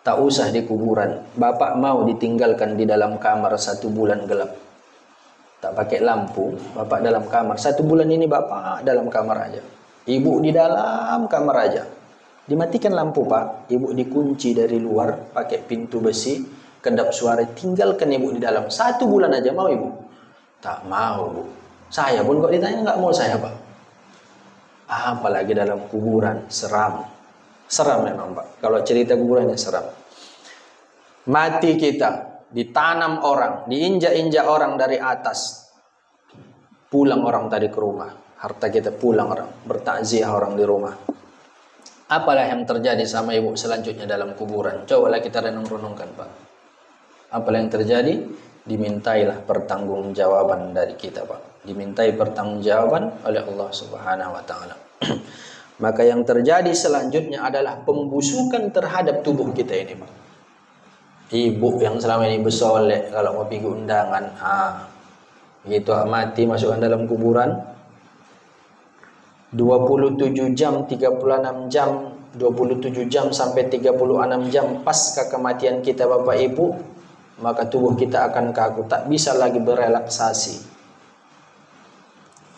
Tak usah di kuburan. Bapak mau ditinggalkan di dalam kamar 1 bulan gelap. Tak pakai lampu, bapak dalam kamar. 1 bulan ini bapak dalam kamar aja. Ibu di dalam kamar aja. Dimatikan lampu pak, ibu dikunci dari luar pakai pintu besi, kedap suara, tinggalkan ibu di dalam. 1 bulan aja, mau ibu? Tak mau bu. Saya pun kok ditanya nggak mau saya pak. Apalagi dalam kuburan, seram. Seram memang Pak. Kalau cerita kuburannya seram. Mati kita, ditanam orang, diinjak-injak orang dari atas. Pulang orang tadi ke rumah. Harta kita pulang orang, bertakziah orang di rumah. Apalah yang terjadi sama ibu selanjutnya dalam kuburan? Cobalah kita renung-renungkan Pak. Apalah yang terjadi? Dimintailah pertanggungjawaban dari kita Pak. Dimintai pertanggungjawaban oleh Allah Subhanahu wa taala. Maka yang terjadi selanjutnya adalah pembusukan terhadap tubuh kita ini Pak. Ibu yang selama ini bersolek kalau mau pergi undangan, begitu mati masukkan dalam kuburan, 27 jam, 36 jam, 27 jam sampai 36 jam pasca kematian kita Bapak Ibu, maka tubuh kita akan kaku, tak bisa lagi berelaksasi.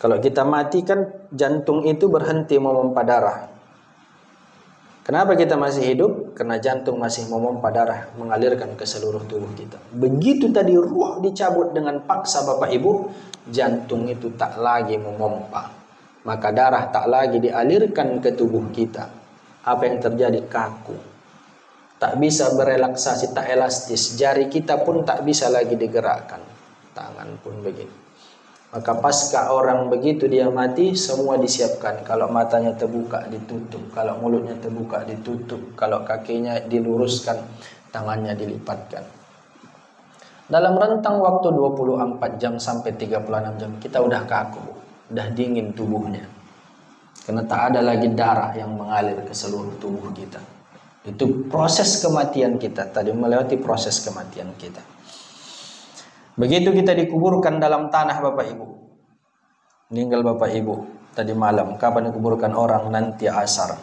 Kalau kita mati kan jantung itu berhenti memompa darah. Kenapa kita masih hidup? Karena jantung masih memompa darah, mengalirkan ke seluruh tubuh kita. Begitu tadi ruh dicabut dengan paksa Bapak Ibu, jantung itu tak lagi memompa. Maka darah tak lagi dialirkan ke tubuh kita. Apa yang terjadi? Kaku. Tak bisa berelaksasi, tak elastis. Jari kita pun tak bisa lagi digerakkan. Tangan pun begitu. Maka pasca orang begitu dia mati, semua disiapkan. Kalau matanya terbuka, ditutup. Kalau mulutnya terbuka, ditutup. Kalau kakinya diluruskan, tangannya dilipatkan. Dalam rentang waktu 24 jam sampai 36 jam, kita udah kaku, udah dingin tubuhnya. Karena tak ada lagi darah yang mengalir ke seluruh tubuh kita. Itu proses kematian kita. Tadi melewati proses kematian kita. Begitu kita dikuburkan dalam tanah Bapak Ibu. Meninggal Bapak Ibu tadi malam. Kapan dikuburkan orang? Nanti asar.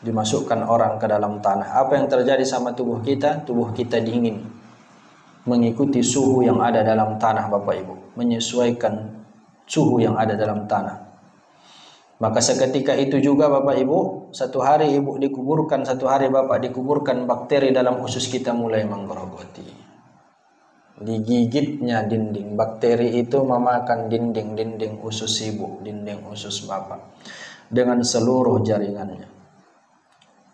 Dimasukkan orang ke dalam tanah. Apa yang terjadi sama tubuh kita? Tubuh kita dingin. Mengikuti suhu yang ada dalam tanah Bapak Ibu. Menyesuaikan suhu yang ada dalam tanah. Maka seketika itu juga Bapak Ibu, satu hari ibu dikuburkan, satu hari bapak dikuburkan, bakteri dalam usus kita mulai menggerogoti. Digigitnya dinding. Bakteri itu memakan dinding usus ibu, dinding usus bapak dengan seluruh jaringannya.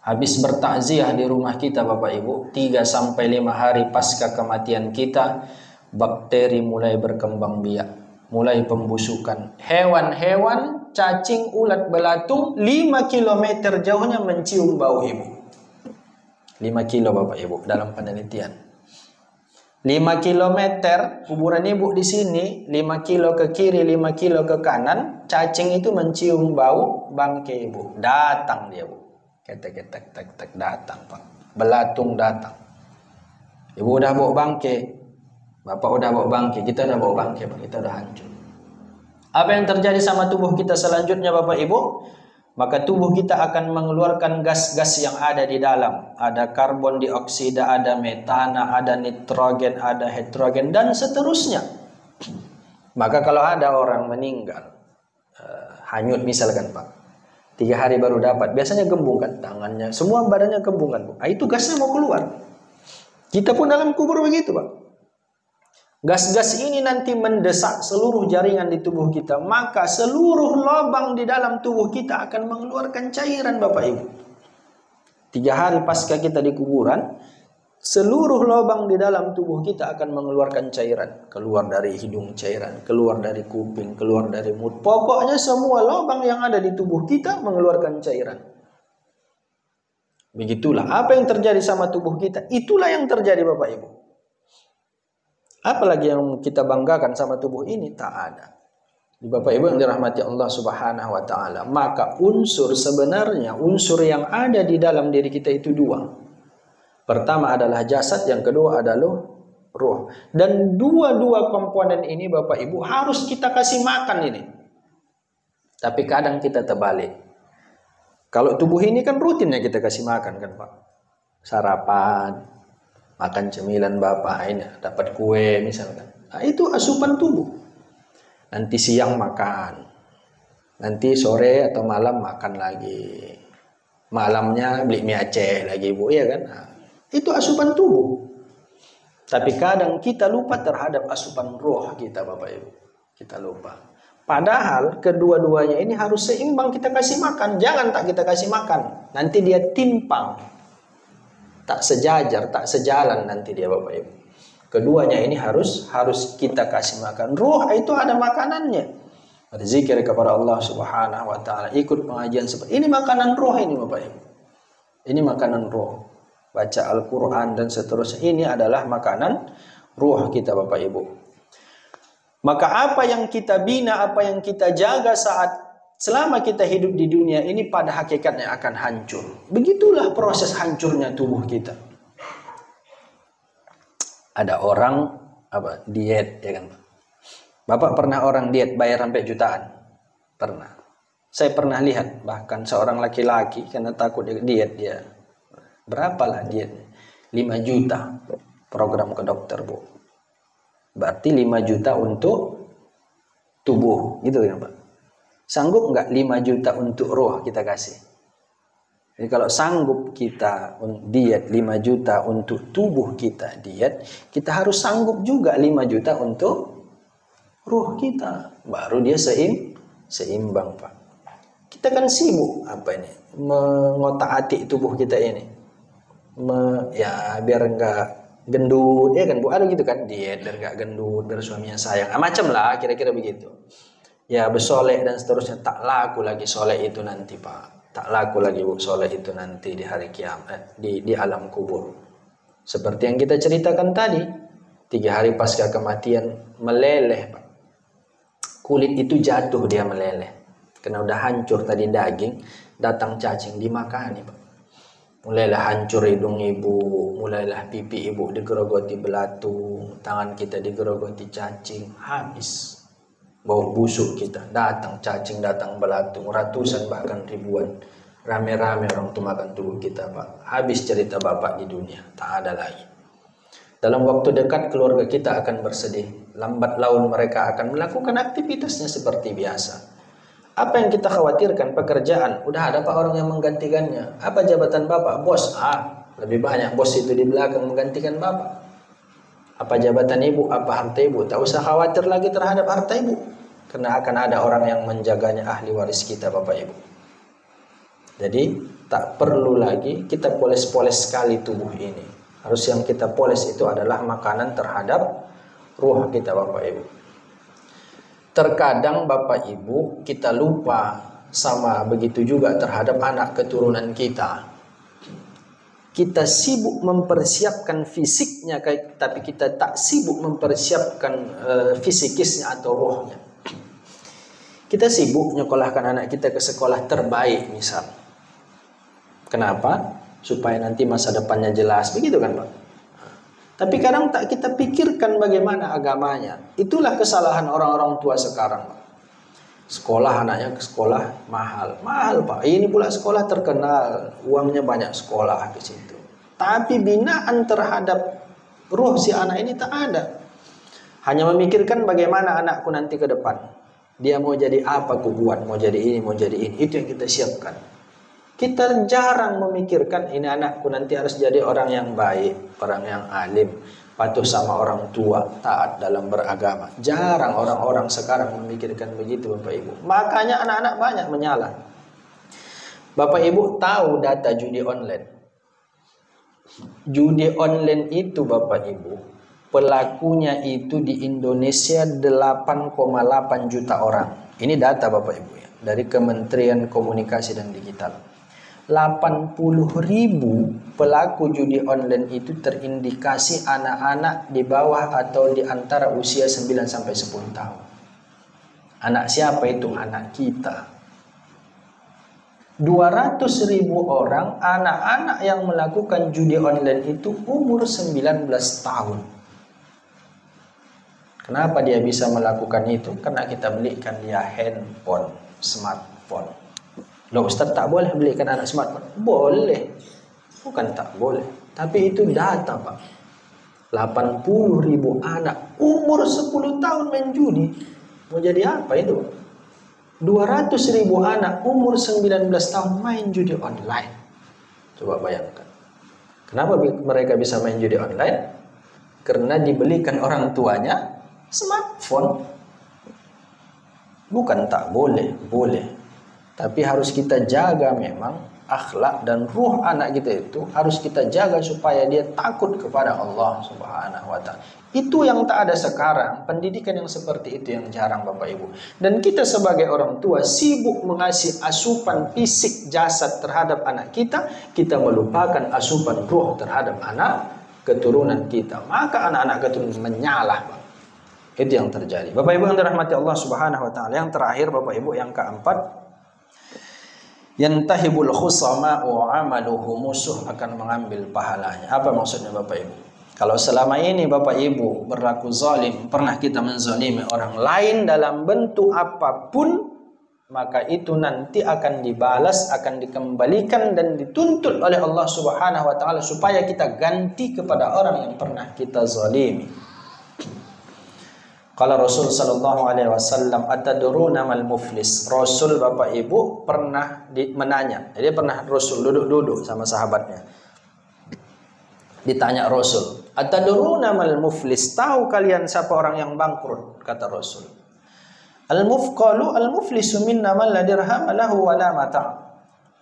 Habis bertakziah di rumah kita Bapak Ibu, 3-5 hari pasca kematian kita, bakteri mulai berkembang biak, mulai pembusukan. Hewan-hewan, cacing, ulat, belatung 5 km jauhnya mencium bau ibu. 5 kilo Bapak Ibu dalam penelitian. 5 km kuburan ibu di sini, 5 kilo ke kiri, 5 kilo ke kanan, cacing itu mencium bau bangkai ibu. Datang dia Bu. Ketek datang Pak. Belatung datang. Ibu udah bawa bangkai, bapak udah bawa bangkai, kita udah bawa bangkai Pak, kita udah hancur. Apa yang terjadi sama tubuh kita selanjutnya Bapak Ibu? Maka tubuh kita akan mengeluarkan gas-gas yang ada di dalam. Ada karbon dioksida, ada metana, ada nitrogen, ada hidrogen, dan seterusnya. Maka kalau ada orang meninggal, hanyut misalkan Pak, 3 hari baru dapat, biasanya gembung kan tangannya, semua badannya gembung kan Bu. Itu gasnya mau keluar. Kita pun dalam kubur begitu Pak. Gas-gas ini nanti mendesak seluruh jaringan di tubuh kita, maka seluruh lubang di dalam tubuh kita akan mengeluarkan cairan Bapak Ibu. 3 hari pasca kita di kuburan, seluruh lubang di dalam tubuh kita akan mengeluarkan cairan. Keluar dari hidung cairan, keluar dari kuping, keluar dari mulut. Pokoknya semua lubang yang ada di tubuh kita mengeluarkan cairan. Begitulah apa yang terjadi sama tubuh kita, itulah yang terjadi Bapak Ibu. Apalagi yang kita banggakan sama tubuh ini? Tak ada. Di Bapak Ibu yang dirahmati Allah Subhanahu wa taala, maka unsur yang ada di dalam diri kita itu 2. Pertama adalah jasad, yang kedua adalah ruh. Dan dua komponen ini Bapak Ibu harus kita kasih makan ini. Tapi kadang kita terbalik. Kalau tubuh ini kan rutinnya kita kasih makan kan Pak. Sarapan, makan cemilan bapak ini, dapat kue misalkan. Nah, itu asupan tubuh. Nanti siang makan, nanti sore atau malam makan lagi. Malamnya beli mie Aceh lagi Bu, ya kan? Nah, itu asupan tubuh. Tapi kadang kita lupa terhadap asupan roh kita Bapak Ibu. Kita lupa. Padahal kedua-duanya ini harus seimbang kita kasih makan. Jangan tak kita kasih makan. Nanti dia timpang. Tak sejajar, tak sejalan nanti dia Bapak Ibu. Keduanya ini harus kita kasih makan. Ruh itu ada makanannya. Berzikir kepada Allah Subhanahu wa taala, ikut pengajian seperti ini, makanan roh ini Bapak Ibu. Ini makanan roh. Baca Al-Qur'an dan seterusnya, ini adalah makanan ruh kita Bapak Ibu. Maka apa yang kita bina, apa yang kita jaga selama kita hidup di dunia ini pada hakikatnya akan hancur. Begitulah proses hancurnya tubuh kita. Ada orang diet, ya kan Pak? Bapak pernah orang diet bayar sampai jutaan? Pernah. Saya pernah lihat bahkan seorang laki-laki karena takut diet dia. Berapalah dietnya? 5 juta program ke dokter, Bu. Berarti 5 juta untuk tubuh, gitu kan Pak? Sanggup nggak 5 juta untuk roh kita kasih? Jadi kalau sanggup kita diet 5 juta untuk tubuh kita diet, kita harus sanggup juga 5 juta untuk ruh kita, baru dia seimbang Pak. Kita kan sibuk mengotak-atik tubuh kita ini, biar enggak gendut, ya kan Bu, ada gitu kan, diet biar enggak gendut, biar suaminya sayang, macam lah kira-kira begitu. Ya bersolek dan seterusnya, tak laku lagi solek itu nanti Pak, tak laku lagi Bu solek itu nanti di hari kiamat, di alam kubur. Seperti yang kita ceritakan tadi, 3 hari pasca kematian meleleh Pak. Kulit itu jatuh, dia meleleh. Karena udah hancur tadi daging, datang cacing dimakani Pak. Mulailah hancur hidung ibu, mulailah pipi ibu digerogoti belatung, tangan kita digerogoti cacing, habis. Bau busuk kita, datang cacing, datang belatung, ratusan bahkan ribuan. Rame-rame orang itu makan tubuh kita Pak. Habis cerita Bapak di dunia, tak ada lagi. Dalam waktu dekat keluarga kita akan bersedih. Lambat laun mereka akan melakukan aktivitasnya seperti biasa. Apa yang kita khawatirkan? Pekerjaan. Udah ada Pak orang yang menggantikannya. Apa jabatan Bapak? Bos. Lebih banyak bos itu di belakang menggantikan Bapak. Apa jabatan ibu? Apa harta ibu? Tak usah khawatir lagi terhadap harta ibu. Karena akan ada orang yang menjaganya, ahli waris kita Bapak Ibu. Jadi tak perlu lagi kita poles-poles sekali tubuh ini. Harus yang kita poles itu adalah makanan terhadap ruh kita Bapak Ibu. Terkadang Bapak Ibu kita lupa, sama begitu juga terhadap anak keturunan kita. Kita sibuk mempersiapkan fisiknya, tapi kita tak sibuk mempersiapkan fisikisnya atau rohnya. Kita sibuk nyekolahkan anak kita ke sekolah terbaik misal. Kenapa? Supaya nanti masa depannya jelas, begitu kan Pak? Tapi kadang tak kita pikirkan bagaimana agamanya. Itulah kesalahan orang-orang tua sekarang Pak. Sekolah anaknya ke sekolah mahal Pak. Ini pula sekolah terkenal, uangnya banyak sekolah ke situ. Tapi binaan terhadap ruh si anak ini tak ada. Hanya memikirkan bagaimana anakku nanti ke depan. Dia mau jadi apa ku buat, mau jadi ini, mau jadi ini. Itu yang kita siapkan. Kita jarang memikirkan ini anakku nanti harus jadi orang yang baik, orang yang alim, patuh sama orang tua, taat dalam beragama. Jarang orang-orang sekarang memikirkan begitu Bapak Ibu. Makanya anak-anak banyak menyala. Bapak Ibu tahu data judi online? Judi online itu Bapak Ibu, pelakunya itu di Indonesia 8,8 juta orang. Ini data Bapak Ibu ya, dari Kementerian Komunikasi dan Digital. 80.000 pelaku judi online itu terindikasi anak-anak di bawah atau di antara usia 9 sampai 10 tahun. Anak siapa itu? Anak kita. 200.000 orang anak-anak yang melakukan judi online itu umur 19 tahun. Kenapa dia bisa melakukan itu? Karena kita belikan dia handphone, smartphone. Loh Ustaz, tak boleh belikan anak smartphone? Boleh. Bukan tak boleh. Tapi itu data Pak. 80.000 anak umur 10 tahun main judi. Mau jadi apa itu? 200.000 anak umur 19 tahun main judi online. Coba bayangkan. Kenapa mereka bisa main judi online? Karena dibelikan orang tuanya smartphone. Bukan tak boleh, boleh. Tapi harus kita jaga memang akhlak dan ruh anak kita itu harus kita jaga supaya dia takut kepada Allah Subhanahu wa taala. Itu yang tak ada sekarang, pendidikan yang seperti itu yang jarang Bapak Ibu. Dan kita sebagai orang tua sibuk mengasih asupan fisik jasad terhadap anak kita melupakan asupan ruh terhadap anak keturunan kita. Maka anak-anak keturunan menyalah, Pak. Itu yang terjadi. Bapak Ibu yang dirahmati Allah Subhanahu wa taala. Yang terakhir Bapak Ibu yang keempat, yantahibul khusama wa amaluhu, musuh akan mengambil pahalanya. Apa maksudnya Bapak Ibu? Kalau selama ini Bapak Ibu berlaku zalim, pernah kita menzalimi orang lain dalam bentuk apapun, maka itu nanti akan dibalas, akan dikembalikan dan dituntut oleh Allah Subhanahu wa taala supaya kita ganti kepada orang yang pernah kita zalimi. Kalau Rasul sallallahu alaihi wasallam, atadruna mal muflis? Rasul Bapak Ibu pernah menanya. Jadi pernah Rasul duduk-duduk sama sahabatnya. Ditanya Rasul, atadruna mal muflis? Tahu kalian siapa orang yang bangkrut? Kata Rasul. Al-mufqalu al-muflisu minna man la dirham lahu wa la mata'.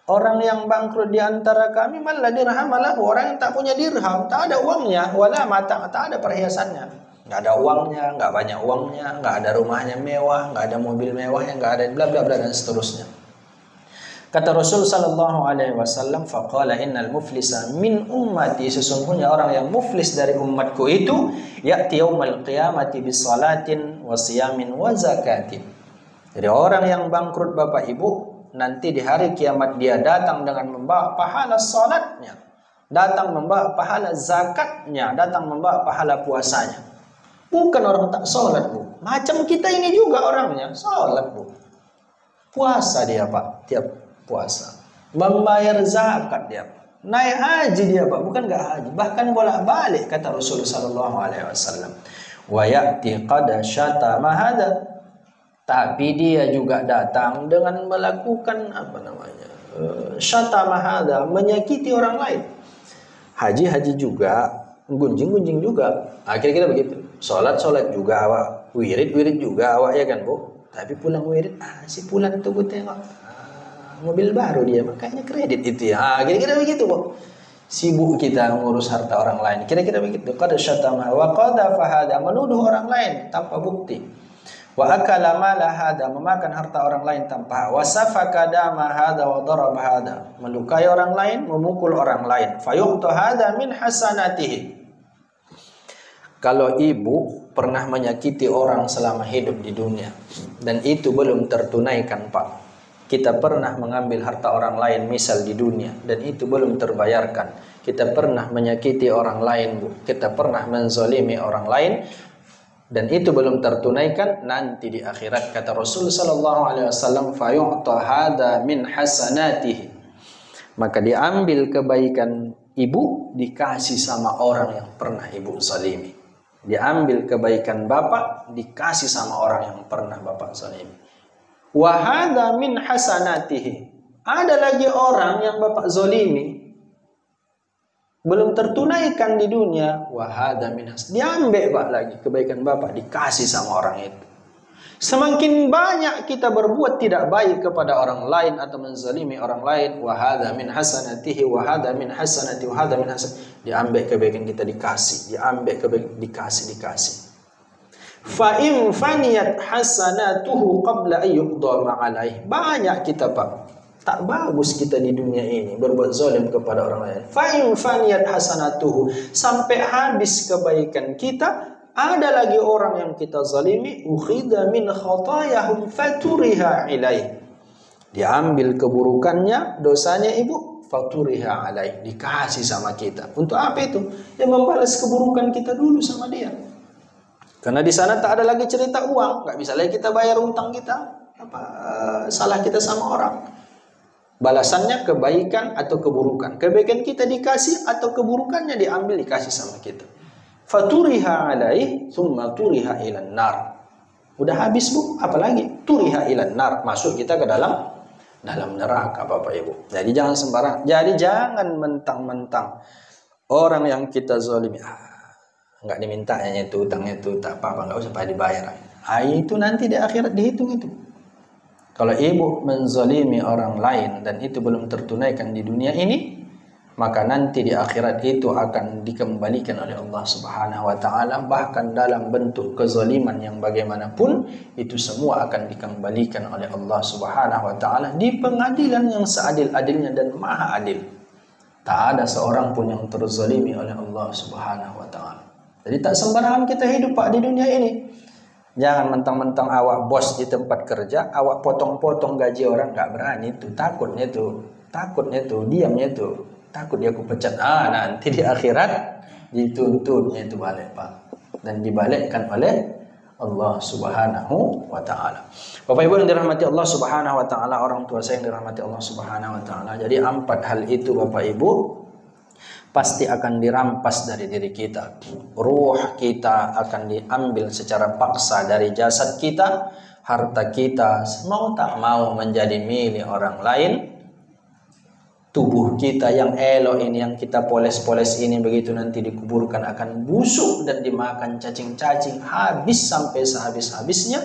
Orang yang bangkrut di antara kami man la dirham lahu, orang yang tak punya dirham, tak ada uangnya, wala mata', tak ada perhiasannya. Nggak ada uangnya, nggak banyak uangnya, nggak ada rumahnya mewah, nggak ada mobil mewahnya, nggak ada bla bla bla dan seterusnya. Kata Rasul sallallahu alaihi wasallam, faqala innal muflisa min ummati, sesungguhnya orang yang muflis dari umatku itu ya'ti yaumal qiyamati bisalatin wa siyamin wa zakatin. Jadi orang yang bangkrut Bapak Ibu nanti di hari kiamat dia datang dengan membawa pahala salatnya, datang membawa pahala zakatnya, datang membawa pahala puasanya. Bukan orang tak sholat, Bu. Macam kita ini juga orangnya, sholat, Bu. Puasa dia, Pak, tiap puasa. Membayar zakat dia, Pak. Naik haji dia, Pak, bukan nggak haji. Bahkan bolak-balik, kata Rasulullah sallallahu alaihi wasallam. Wa ya'ti qad syatama hada. Tapi dia juga datang dengan melakukan syatama hada, menyakiti orang lain. Haji juga, gunjing juga. Akhirnya begitu. Sholat juga awak, wirid juga awak, ya kan Bu? Tapi pulang wirid, si pulang itu gue tengok mobil baru dia, makanya kredit itu ya. Kira-kira begitu Bu. Sibuk kita ngurus harta orang lain. Kira-kira begitu. Qad syatama wa qadhafa hada, menuduh orang lain tanpa bukti. Wa akala mala hada, memakan harta orang lain tanpa hak. Wa safaka dama hada wa daraba hada, melukai orang lain, memukul orang lain. Fayuqta hada min hasanatihi. Kalau ibu pernah menyakiti orang selama hidup di dunia dan itu belum tertunaikan, Pak. Kita pernah mengambil harta orang lain misal di dunia dan itu belum terbayarkan. Kita pernah menyakiti orang lain, Bu. Kita pernah menzalimi orang lain dan itu belum tertunaikan, nanti di akhirat kata Rasul sallallahu alaihi wasallam, fayu'ta hada min hasanatihi. Maka diambil kebaikan ibu dikasih sama orang yang pernah ibu zalimi. Diambil kebaikan bapak dikasih sama orang yang pernah bapak zalimi. Wa hadza min hasanatihi. Ada lagi orang yang bapak zalimi belum tertunaikan di dunia, wa hadza min has. Diambil Pak lagi kebaikan bapak dikasih sama orang itu. Semakin banyak kita berbuat tidak baik kepada orang lain atau menzalimi orang lain, wa hadza min hasanatihi wa hadza min hasanati wa hadza min hasan, diambil kebaikan kita dikasih, diambil kebaikan dikasih. Fa in faniyat hasanatuhu qabla an yuqda ma'alaihi. Banyak kita Pak, tak bagus kita di dunia ini berbuat zalim kepada orang lain. Fa in faniyat hasanatuhu, sampai habis kebaikan kita, ada lagi orang yang kita zalimi, ukhidha min khatayahum faturiha ilaih. Diambil keburukannya, dosanya ibu, faturiha alaih, dikasih sama kita. Untuk apa itu? Ya membalas keburukan kita dulu sama dia. Karena di sana tak ada lagi cerita uang, nggak bisa lagi kita bayar utang kita, salah kita sama orang. Balasannya kebaikan atau keburukan. Kebaikan kita dikasih atau keburukannya diambil dikasih sama kita. Faturiha alaih, thumma turiha ilan nar. Udah habis Bu, apalagi turiha ilan nar, masuk kita ke dalam neraka Bapak Ibu. Jadi jangan sembarang. Jadi jangan mentang-mentang orang yang kita zalimi, nggak dimintanya itu utangnya itu tak apa-apa, nggak usah dibayar. Itu nanti di akhirat dihitung itu. Kalau ibu menzalimi orang lain dan itu belum tertunaikan di dunia ini, maka nanti di akhirat itu akan dikembalikan oleh Allah Subhanahu wa taala, bahkan dalam bentuk kezaliman yang bagaimanapun itu semua akan dikembalikan oleh Allah Subhanahu wa taala di pengadilan yang seadil-adilnya dan maha adil. Tak ada seorang pun yang terzalimi oleh Allah Subhanahu wa taala. Jadi tak sembarangan kita hidup Pak di dunia ini. Jangan mentang-mentang awak bos di tempat kerja, awak potong-potong gaji orang, nggak berani itu, takutnya itu, diamnya itu, takut dia aku pecat. Nanti di akhirat dituntutnya itu balik Pak, dan dibalikkan oleh Allah Subhanahu wa taala. Bapak Ibu yang dirahmati Allah Subhanahu wa taala, orang tua saya yang dirahmati Allah Subhanahu wa taala. Jadi 4 hal itu Bapak Ibu pasti akan dirampas dari diri kita. Ruh kita akan diambil secara paksa dari jasad kita, harta kita mau tak mau menjadi milik orang lain. Tubuh kita yang elok ini, yang kita poles-poles ini, begitu nanti dikuburkan akan busuk dan dimakan cacing-cacing habis sampai sehabis-habisnya.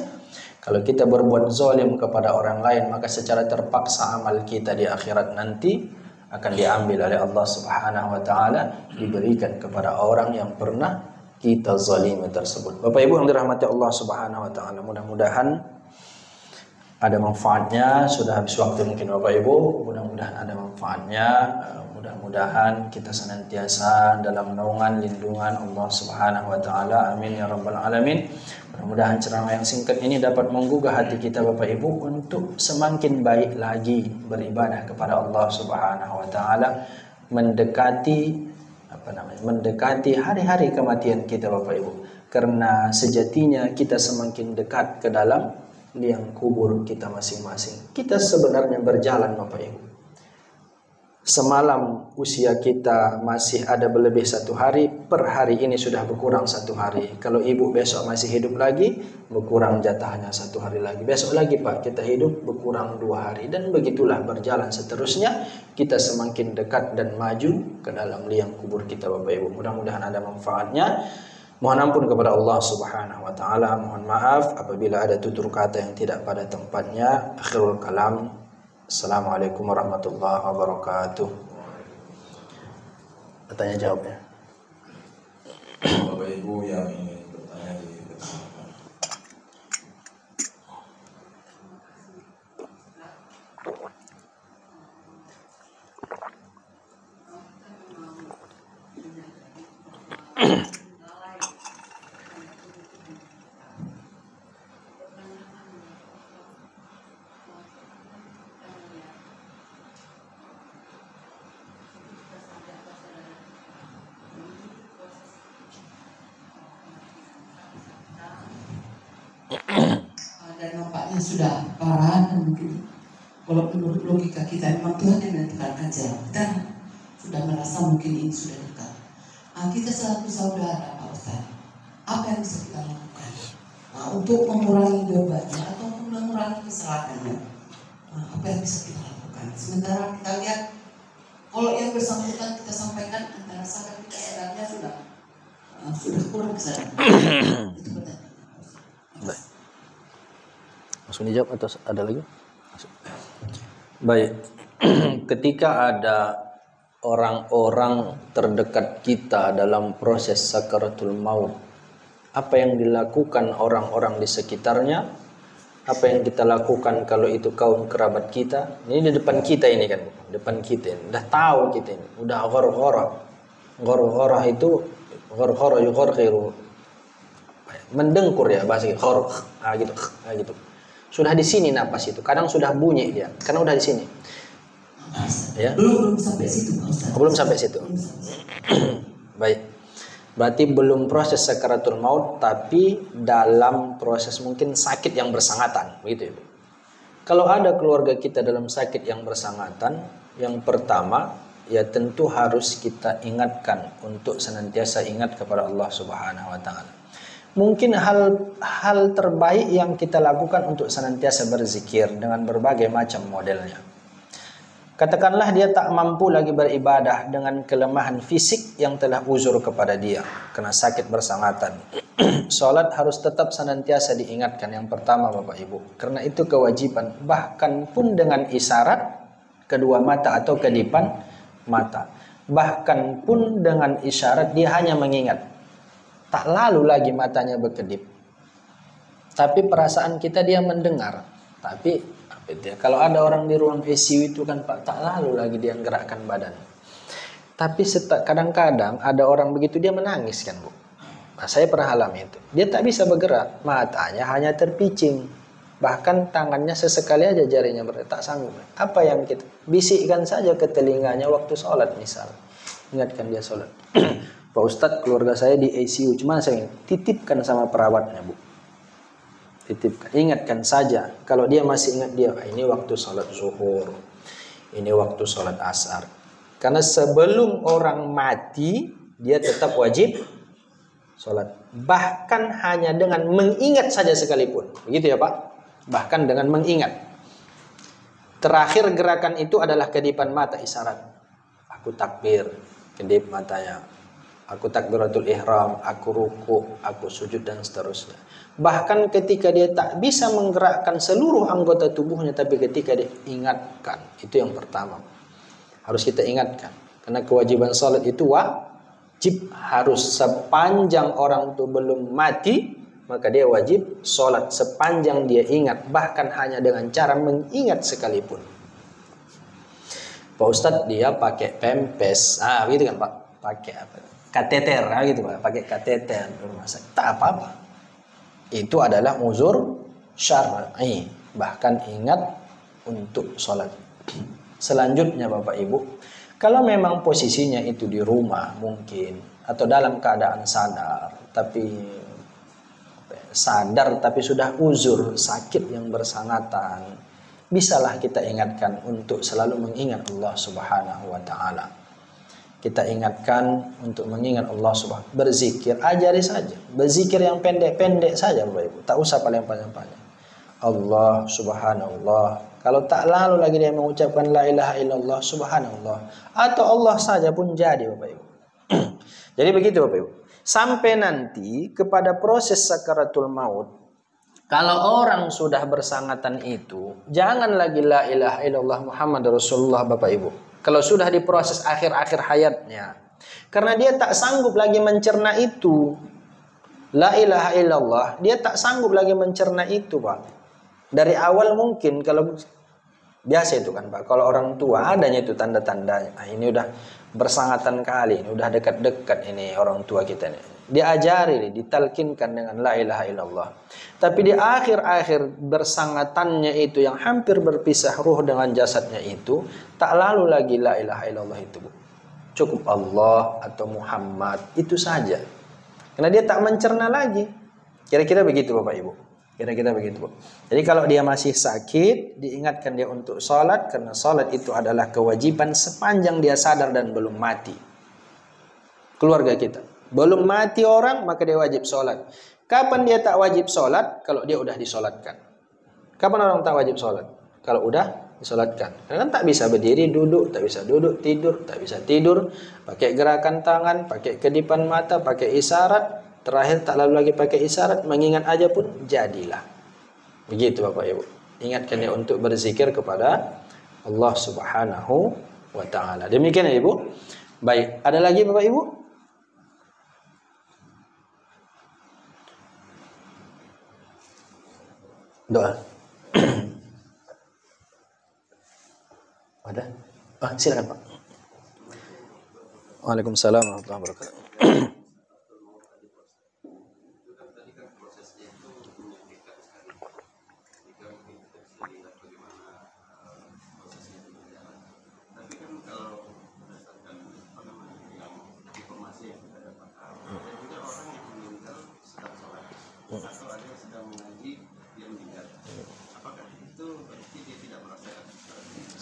Kalau kita berbuat zalim kepada orang lain, maka secara terpaksa amal kita di akhirat nanti akan diambil oleh Allah Subhanahu wa taala, diberikan kepada orang yang pernah kita zalimi tersebut. Bapak Ibu yang dirahmati Allah Subhanahu wa taala, mudah-mudahan ada manfaatnya. Sudah habis waktu mungkin Bapak Ibu, mudah-mudahan ada manfaatnya. Mudah-mudahan kita senantiasa dalam naungan lindungan Allah Subhanahu wa taala. Amin ya rabbal alamin. Mudah-mudahan ceramah yang singkat ini dapat menggugah hati kita Bapak Ibu untuk semakin baik lagi beribadah kepada Allah Subhanahu wa taala, mendekati hari-hari kematian kita Bapak Ibu. Karena sejatinya kita semakin dekat ke dalam liang kubur kita masing-masing. Kita sebenarnya berjalan Bapak Ibu. Semalam usia kita masih ada berlebih 1 hari, per hari ini sudah berkurang 1 hari. Kalau ibu besok masih hidup lagi, berkurang jatahnya 1 hari lagi. Besok lagi Pak kita hidup, berkurang 2 hari. Dan begitulah berjalan seterusnya. Kita semakin dekat dan maju ke dalam liang kubur kita Bapak Ibu. Mudah-mudahan ada manfaatnya. Mohon ampun kepada Allah Subhanahu wa taala. Mohon maaf apabila ada tutur kata yang tidak pada tempatnya. Akhirul kalam. Assalamualaikum warahmatullahi wabarakatuh. Tanya jawabnya. Bapak Ibu yang ingin bertanya dipersilakan. Dan nampaknya sudah parah, dan mungkin kalau menurut logika kita memang Tuhan yang menentukan ajal, dan sudah merasa mungkin ini sudah dekat. Kita selaku saudara Pak Ustaz, apa yang bisa kita lakukan untuk mengurangi bebannya atau mengurangi kesalahannya? Apa yang bisa kita lakukan? Sementara kita lihat kalau yang bersangkutan kita sampaikan antara sadar kita sadarnya sudah kurang kesadaran. Itu benar. Langsung dijawab atau ada lagi? Baik. Ketika ada orang-orang terdekat kita dalam proses sakaratul maut, apa yang dilakukan orang-orang di sekitarnya? Apa yang kita lakukan kalau itu kaum kerabat kita? Ini di depan kita ini kan, depan kita ini. Udah tahu kita ini, udah ghar-ghara. Ghar-ghara itu ghar-ghara yugharghiru. Mendengkur ya bahasa ghar. Gitu. Sudah di sini napas itu. Kadang sudah bunyi dia, karena udah di sini. Ya? Belum sampai situ, Pak Ustaz. Belum sampai situ. Baik. Berarti belum proses sakaratul maut, tapi dalam proses mungkin sakit yang bersangatan, begitu ya. Kalau ada keluarga kita dalam sakit yang bersangatan, yang pertama ya tentu harus kita ingatkan untuk senantiasa ingat kepada Allah Subhanahu wa taala. Mungkin hal terbaik yang kita lakukan untuk senantiasa berzikir dengan berbagai macam modelnya. Katakanlah dia tak mampu lagi beribadah dengan kelemahan fisik yang telah uzur kepada dia, kena sakit bersangatan. Salat harus tetap senantiasa diingatkan yang pertama Bapak Ibu. Karena itu kewajiban, bahkan pun dengan isyarat kedua mata atau kedipan mata. Bahkan pun dengan isyarat dia hanya mengingat. Tak lalu lagi matanya berkedip. Tapi perasaan kita dia mendengar. Tapi kalau ada orang di ruang ICU itu kan Pak, tak lalu lagi dia gerakkan badan. Tapi kadang-kadang ada orang begitu dia menangis kan Bu. Nah, saya pernah alami itu. Dia tak bisa bergerak, matanya hanya terpicing. Bahkan tangannya sesekali aja jarinya tak sanggup. Apa yang kita bisikkan saja ke telinganya waktu sholat misal. Ingatkan dia sholat. Pak Ustadz, keluarga saya di ICU, cuma saya titipkan sama perawatnya Bu. Titipkan, ingatkan saja. Kalau dia masih ingat dia, ini waktu sholat zuhur, ini waktu sholat asar. Karena sebelum orang mati, dia tetap wajib sholat. Bahkan hanya dengan mengingat saja sekalipun. Begitu ya Pak? Bahkan dengan mengingat. Terakhir gerakan itu adalah kedipan mata isyarat. Aku takbir, kedip matanya. Aku takbiratul ihram, aku ruku, aku sujud dan seterusnya. Bahkan ketika dia tak bisa menggerakkan seluruh anggota tubuhnya, tapi ketika dia ingatkan, itu yang pertama. Harus kita ingatkan. Karena kewajiban salat itu wajib, harus sepanjang orang itu belum mati, maka dia wajib salat sepanjang dia ingat, bahkan hanya dengan cara mengingat sekalipun. Pak Ustadz dia pakai pempes, gitu kan Pak, pakai apa? Kateter, gitu Pak, pakai kateter rumah sakit, tak apa-apa. Itu adalah uzur syar'i, bahkan ingat untuk sholat. Selanjutnya Bapak Ibu, kalau memang posisinya itu di rumah mungkin, atau dalam keadaan sadar tapi sudah uzur, sakit yang bersangatan, bisalah kita ingatkan untuk selalu mengingat Allah Subhanahu wa Ta'ala. Kita ingatkan untuk mengingat Allah Subhanahu. Berzikir, ajari saja. Berzikir yang pendek-pendek saja Bapak Ibu. Tak usah paling panjang-panjang. Allah Subhanallah. Kalau tak lalu lagi dia mengucapkan la ilaha illallah subhanallah. Atau Allah saja pun jadi Bapak Ibu. Jadi begitu Bapak Ibu. Sampai nanti kepada proses sakaratul maut. Kalau orang sudah bersangatan itu, jangan lagi la ilaha illallah Muhammad Rasulullah Bapak Ibu. Kalau sudah di proses akhir-akhir hayatnya. Karena dia tak sanggup lagi mencerna itu. La ilaha illallah. Dia tak sanggup lagi mencerna itu Pak. Dari awal mungkin kalau biasa itu kan Pak. Kalau orang tua adanya itu tanda-tandanya. Nah, ini udah bersangatan kali. Ini udah dekat-dekat ini orang tua kita nih. Diajari, ditalkinkan dengan la ilaha illallah. Tapi di akhir-akhir bersangatannya itu yang hampir berpisah ruh dengan jasadnya itu, tak lalu lagi la ilaha illallah itu Bu. Cukup Allah atau Muhammad, itu saja. Karena dia tak mencerna lagi. Kira-kira begitu Bapak Ibu. Kira-kira begitu Bu. Jadi kalau dia masih sakit, diingatkan dia untuk sholat. Karena sholat itu adalah kewajiban sepanjang dia sadar dan belum mati. Keluarga kita belum mati orang, maka dia wajib sholat. Kapan dia tak wajib sholat? Kalau dia udah disolatkan. Kapan orang tak wajib sholat? Kalau udah disolatkan. Karena kan tak bisa berdiri, duduk, tak bisa duduk, tidur, tak bisa tidur. Pakai gerakan tangan, pakai kedipan mata, pakai isyarat. Terakhir tak lalu lagi pakai isyarat, mengingat aja pun jadilah. Begitu Bapak Ibu. Ingatkan dia untuk berzikir kepada Allah Subhanahu wa Ta'ala. Demikian ya Ibu. Baik, ada lagi Bapak Ibu? Doa. Ada? Silakan Pak. Waalaikumsalam warahmatullahi wabarakatuh.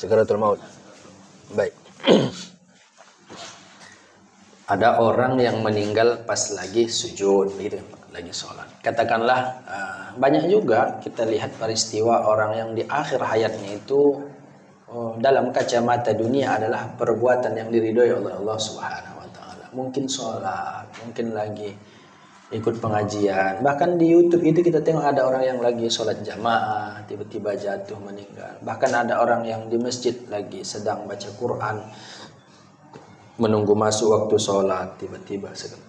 Sakaratul maut. Baik. Ada orang yang meninggal pas lagi sujud, gitu, lagi sholat. Katakanlah banyak juga kita lihat peristiwa orang yang di akhir hayatnya itu dalam kacamata dunia adalah perbuatan yang diridhoi oleh Allah Subhanahu wa taala. Mungkin sholat, mungkin lagi ikut pengajian. Bahkan di YouTube itu kita tengok ada orang yang lagi sholat jamaah, tiba-tiba jatuh meninggal. Bahkan ada orang yang di masjid lagi sedang baca Quran, menunggu masuk waktu sholat, tiba-tiba segala.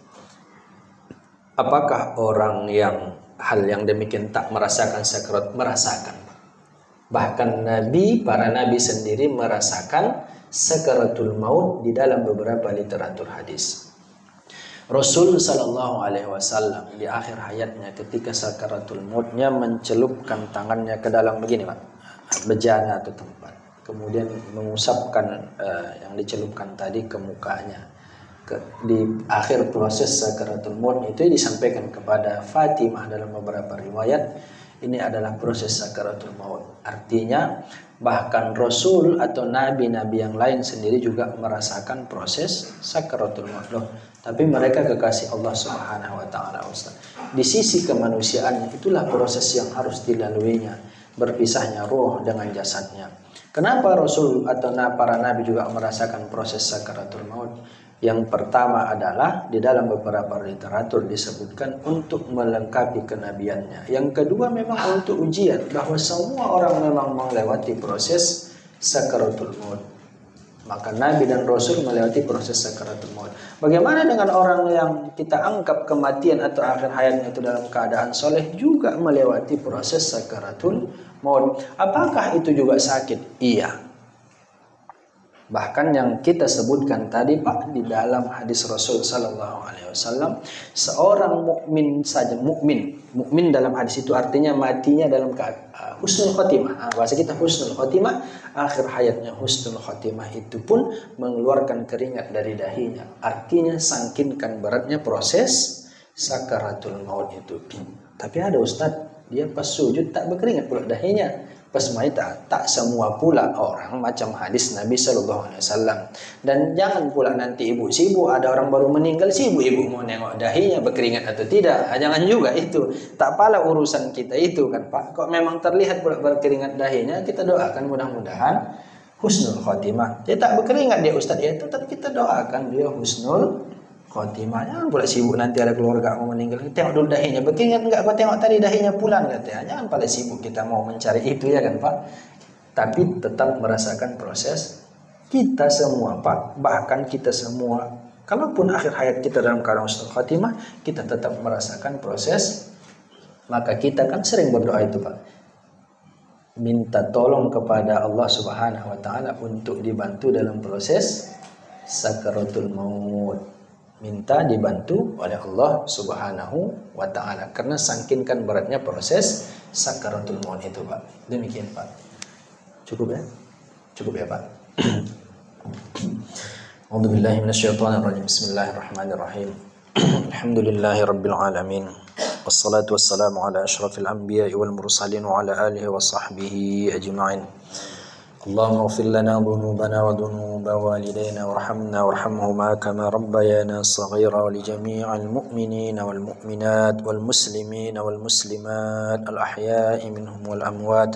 Apakah orang yang hal yang demikian tak merasakan sakarat? Merasakan. Bahkan para nabi sendiri merasakan sakaratul maut di dalam beberapa literatur hadis. Rasul sallallahu alaihi wasallam di akhir hayatnya ketika sakaratul mautnya mencelupkan tangannya ke dalam begini Pak, bejana atau tempat. Kemudian mengusapkan yang dicelupkan tadi ke mukanya. Di akhir proses sakaratul maut itu disampaikan kepada Fatimah dalam beberapa riwayat, ini adalah proses sakaratul maut. Artinya bahkan Rasul atau nabi-nabi yang lain sendiri juga merasakan proses sakaratul maut. Loh, tapi mereka kekasih Allah Subhanahu wa taala, Ustaz. Di sisi kemanusiaan itulah proses yang harus dilaluinya, berpisahnya ruh dengan jasadnya. Kenapa Rasul atau para nabi juga merasakan proses sakaratul maut? Yang pertama adalah di dalam beberapa literatur disebutkan untuk melengkapi kenabiannya. Yang kedua memang untuk ujian, bahwa semua orang memang melewati proses sakaratul maut. Maka Nabi dan Rasul melewati proses sakaratul maut. Bagaimana dengan orang yang kita anggap kematian atau akhir hayatnya itu dalam keadaan soleh juga melewati proses sakaratul maut? Apakah itu juga sakit? Iya. Bahkan yang kita sebutkan tadi Pak di dalam hadis Rasul sallallahu alaihi wasallam, seorang mukmin saja, mukmin dalam hadis itu artinya matinya dalam husnul khotimah. Bahasa kita husnul khotimah, akhir hayatnya husnul khotimah itu pun mengeluarkan keringat dari dahinya. Artinya sangkinkan beratnya proses sakaratul maut itu. Tapi ada Ustadz, dia pas sujud tak berkeringat pula dahinya. Pas mati tak semua pula orang macam hadis Nabi sallallahu alaihi wasallam. Dan jangan pula nanti ibu sibuk, ada orang baru meninggal sibuk ibu mau nengok dahinya berkeringat atau tidak. Jangan juga itu. Tak pala urusan kita itu kan Pak. Kok memang terlihat pula berkeringat dahinya, kita doakan mudah-mudahan husnul khotimah. Dia tak berkeringat dia Ustaz ya, tetap kita doakan dia husnul khotimah. Jangan pula sibuk nanti ada keluarga mau meninggal, tengok dulu dahinya berkeringat enggak, kau tengok tadi dahinya pulang katanya. Jangan pada sibuk kita mau mencari itu ya kan Pak. Tapi tetap merasakan proses kita semua Pak. Bahkan kita semua, kalaupun akhir hayat kita dalam keadaan husnul khotimah, kita tetap merasakan proses. Maka kita kan sering berdoa itu Pak, minta tolong kepada Allah Subhanahu wa taala untuk dibantu dalam proses sakaratul maut. Minta dibantu oleh Allah Subhanahu wa taala karena sangkinkan beratnya proses sakaratul maut itu Pak. Demikian Pak. Cukup ya? Cukup ya Pak. A'udzubillahi minasyaitonirrajim. Bismillahirrahmanirrahim. Alhamdulillahirabbil alamin. Wassalatu wassalamu ala asyrafil anbiya'i wal mursalin wa ala alihi wa sahbihi ajma'in. اللهم اغفر لنا ذنوبنا وذنوب والدينا وارحمنا وارحمهما كما ربيانا صغيرا ولجميع المؤمنين والمؤمنات والمسلمين والمسلمات الأحياء منهم والأموات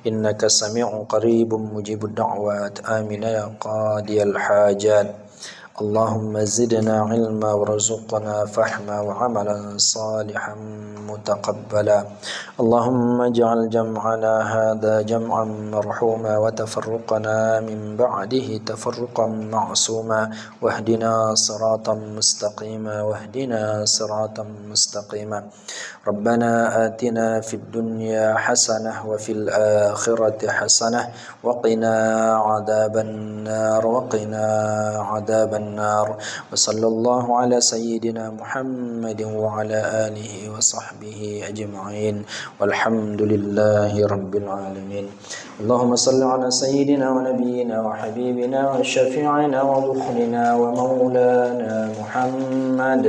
إنك سميع قريب مجيب الدعوات آمين يا قاضي الحاجات اللهم زدنا علما وارزقنا فهما وعملا صالحا متقبلا اللهم اجعل جمعنا هذا جمعا مرحوما وتفرقنا من بعده تفرقا معصوما واهدنا صراطا مستقيما ربنا آتنا في الدنيا حسنة وفي الآخرة حسنة وقنا عذاب النار وصلى الله على سيدنا محمد وعلى آله وصحبه أجمعين والحمد لله رب العالمين اللهم صل على سيدنا ونبينا وحبيبنا وشفيعنا ودخلنا ومولانا محمد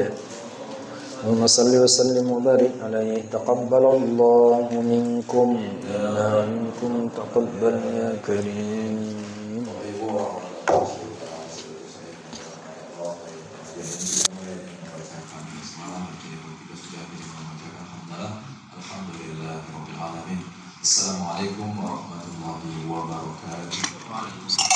اللهم صل وسلم وبارك عليه تقبل الله منكم منا ومنكم تقبل يا كريم. Assalamualaikum warahmatullahi wabarakatuh. Waalaikumsalam.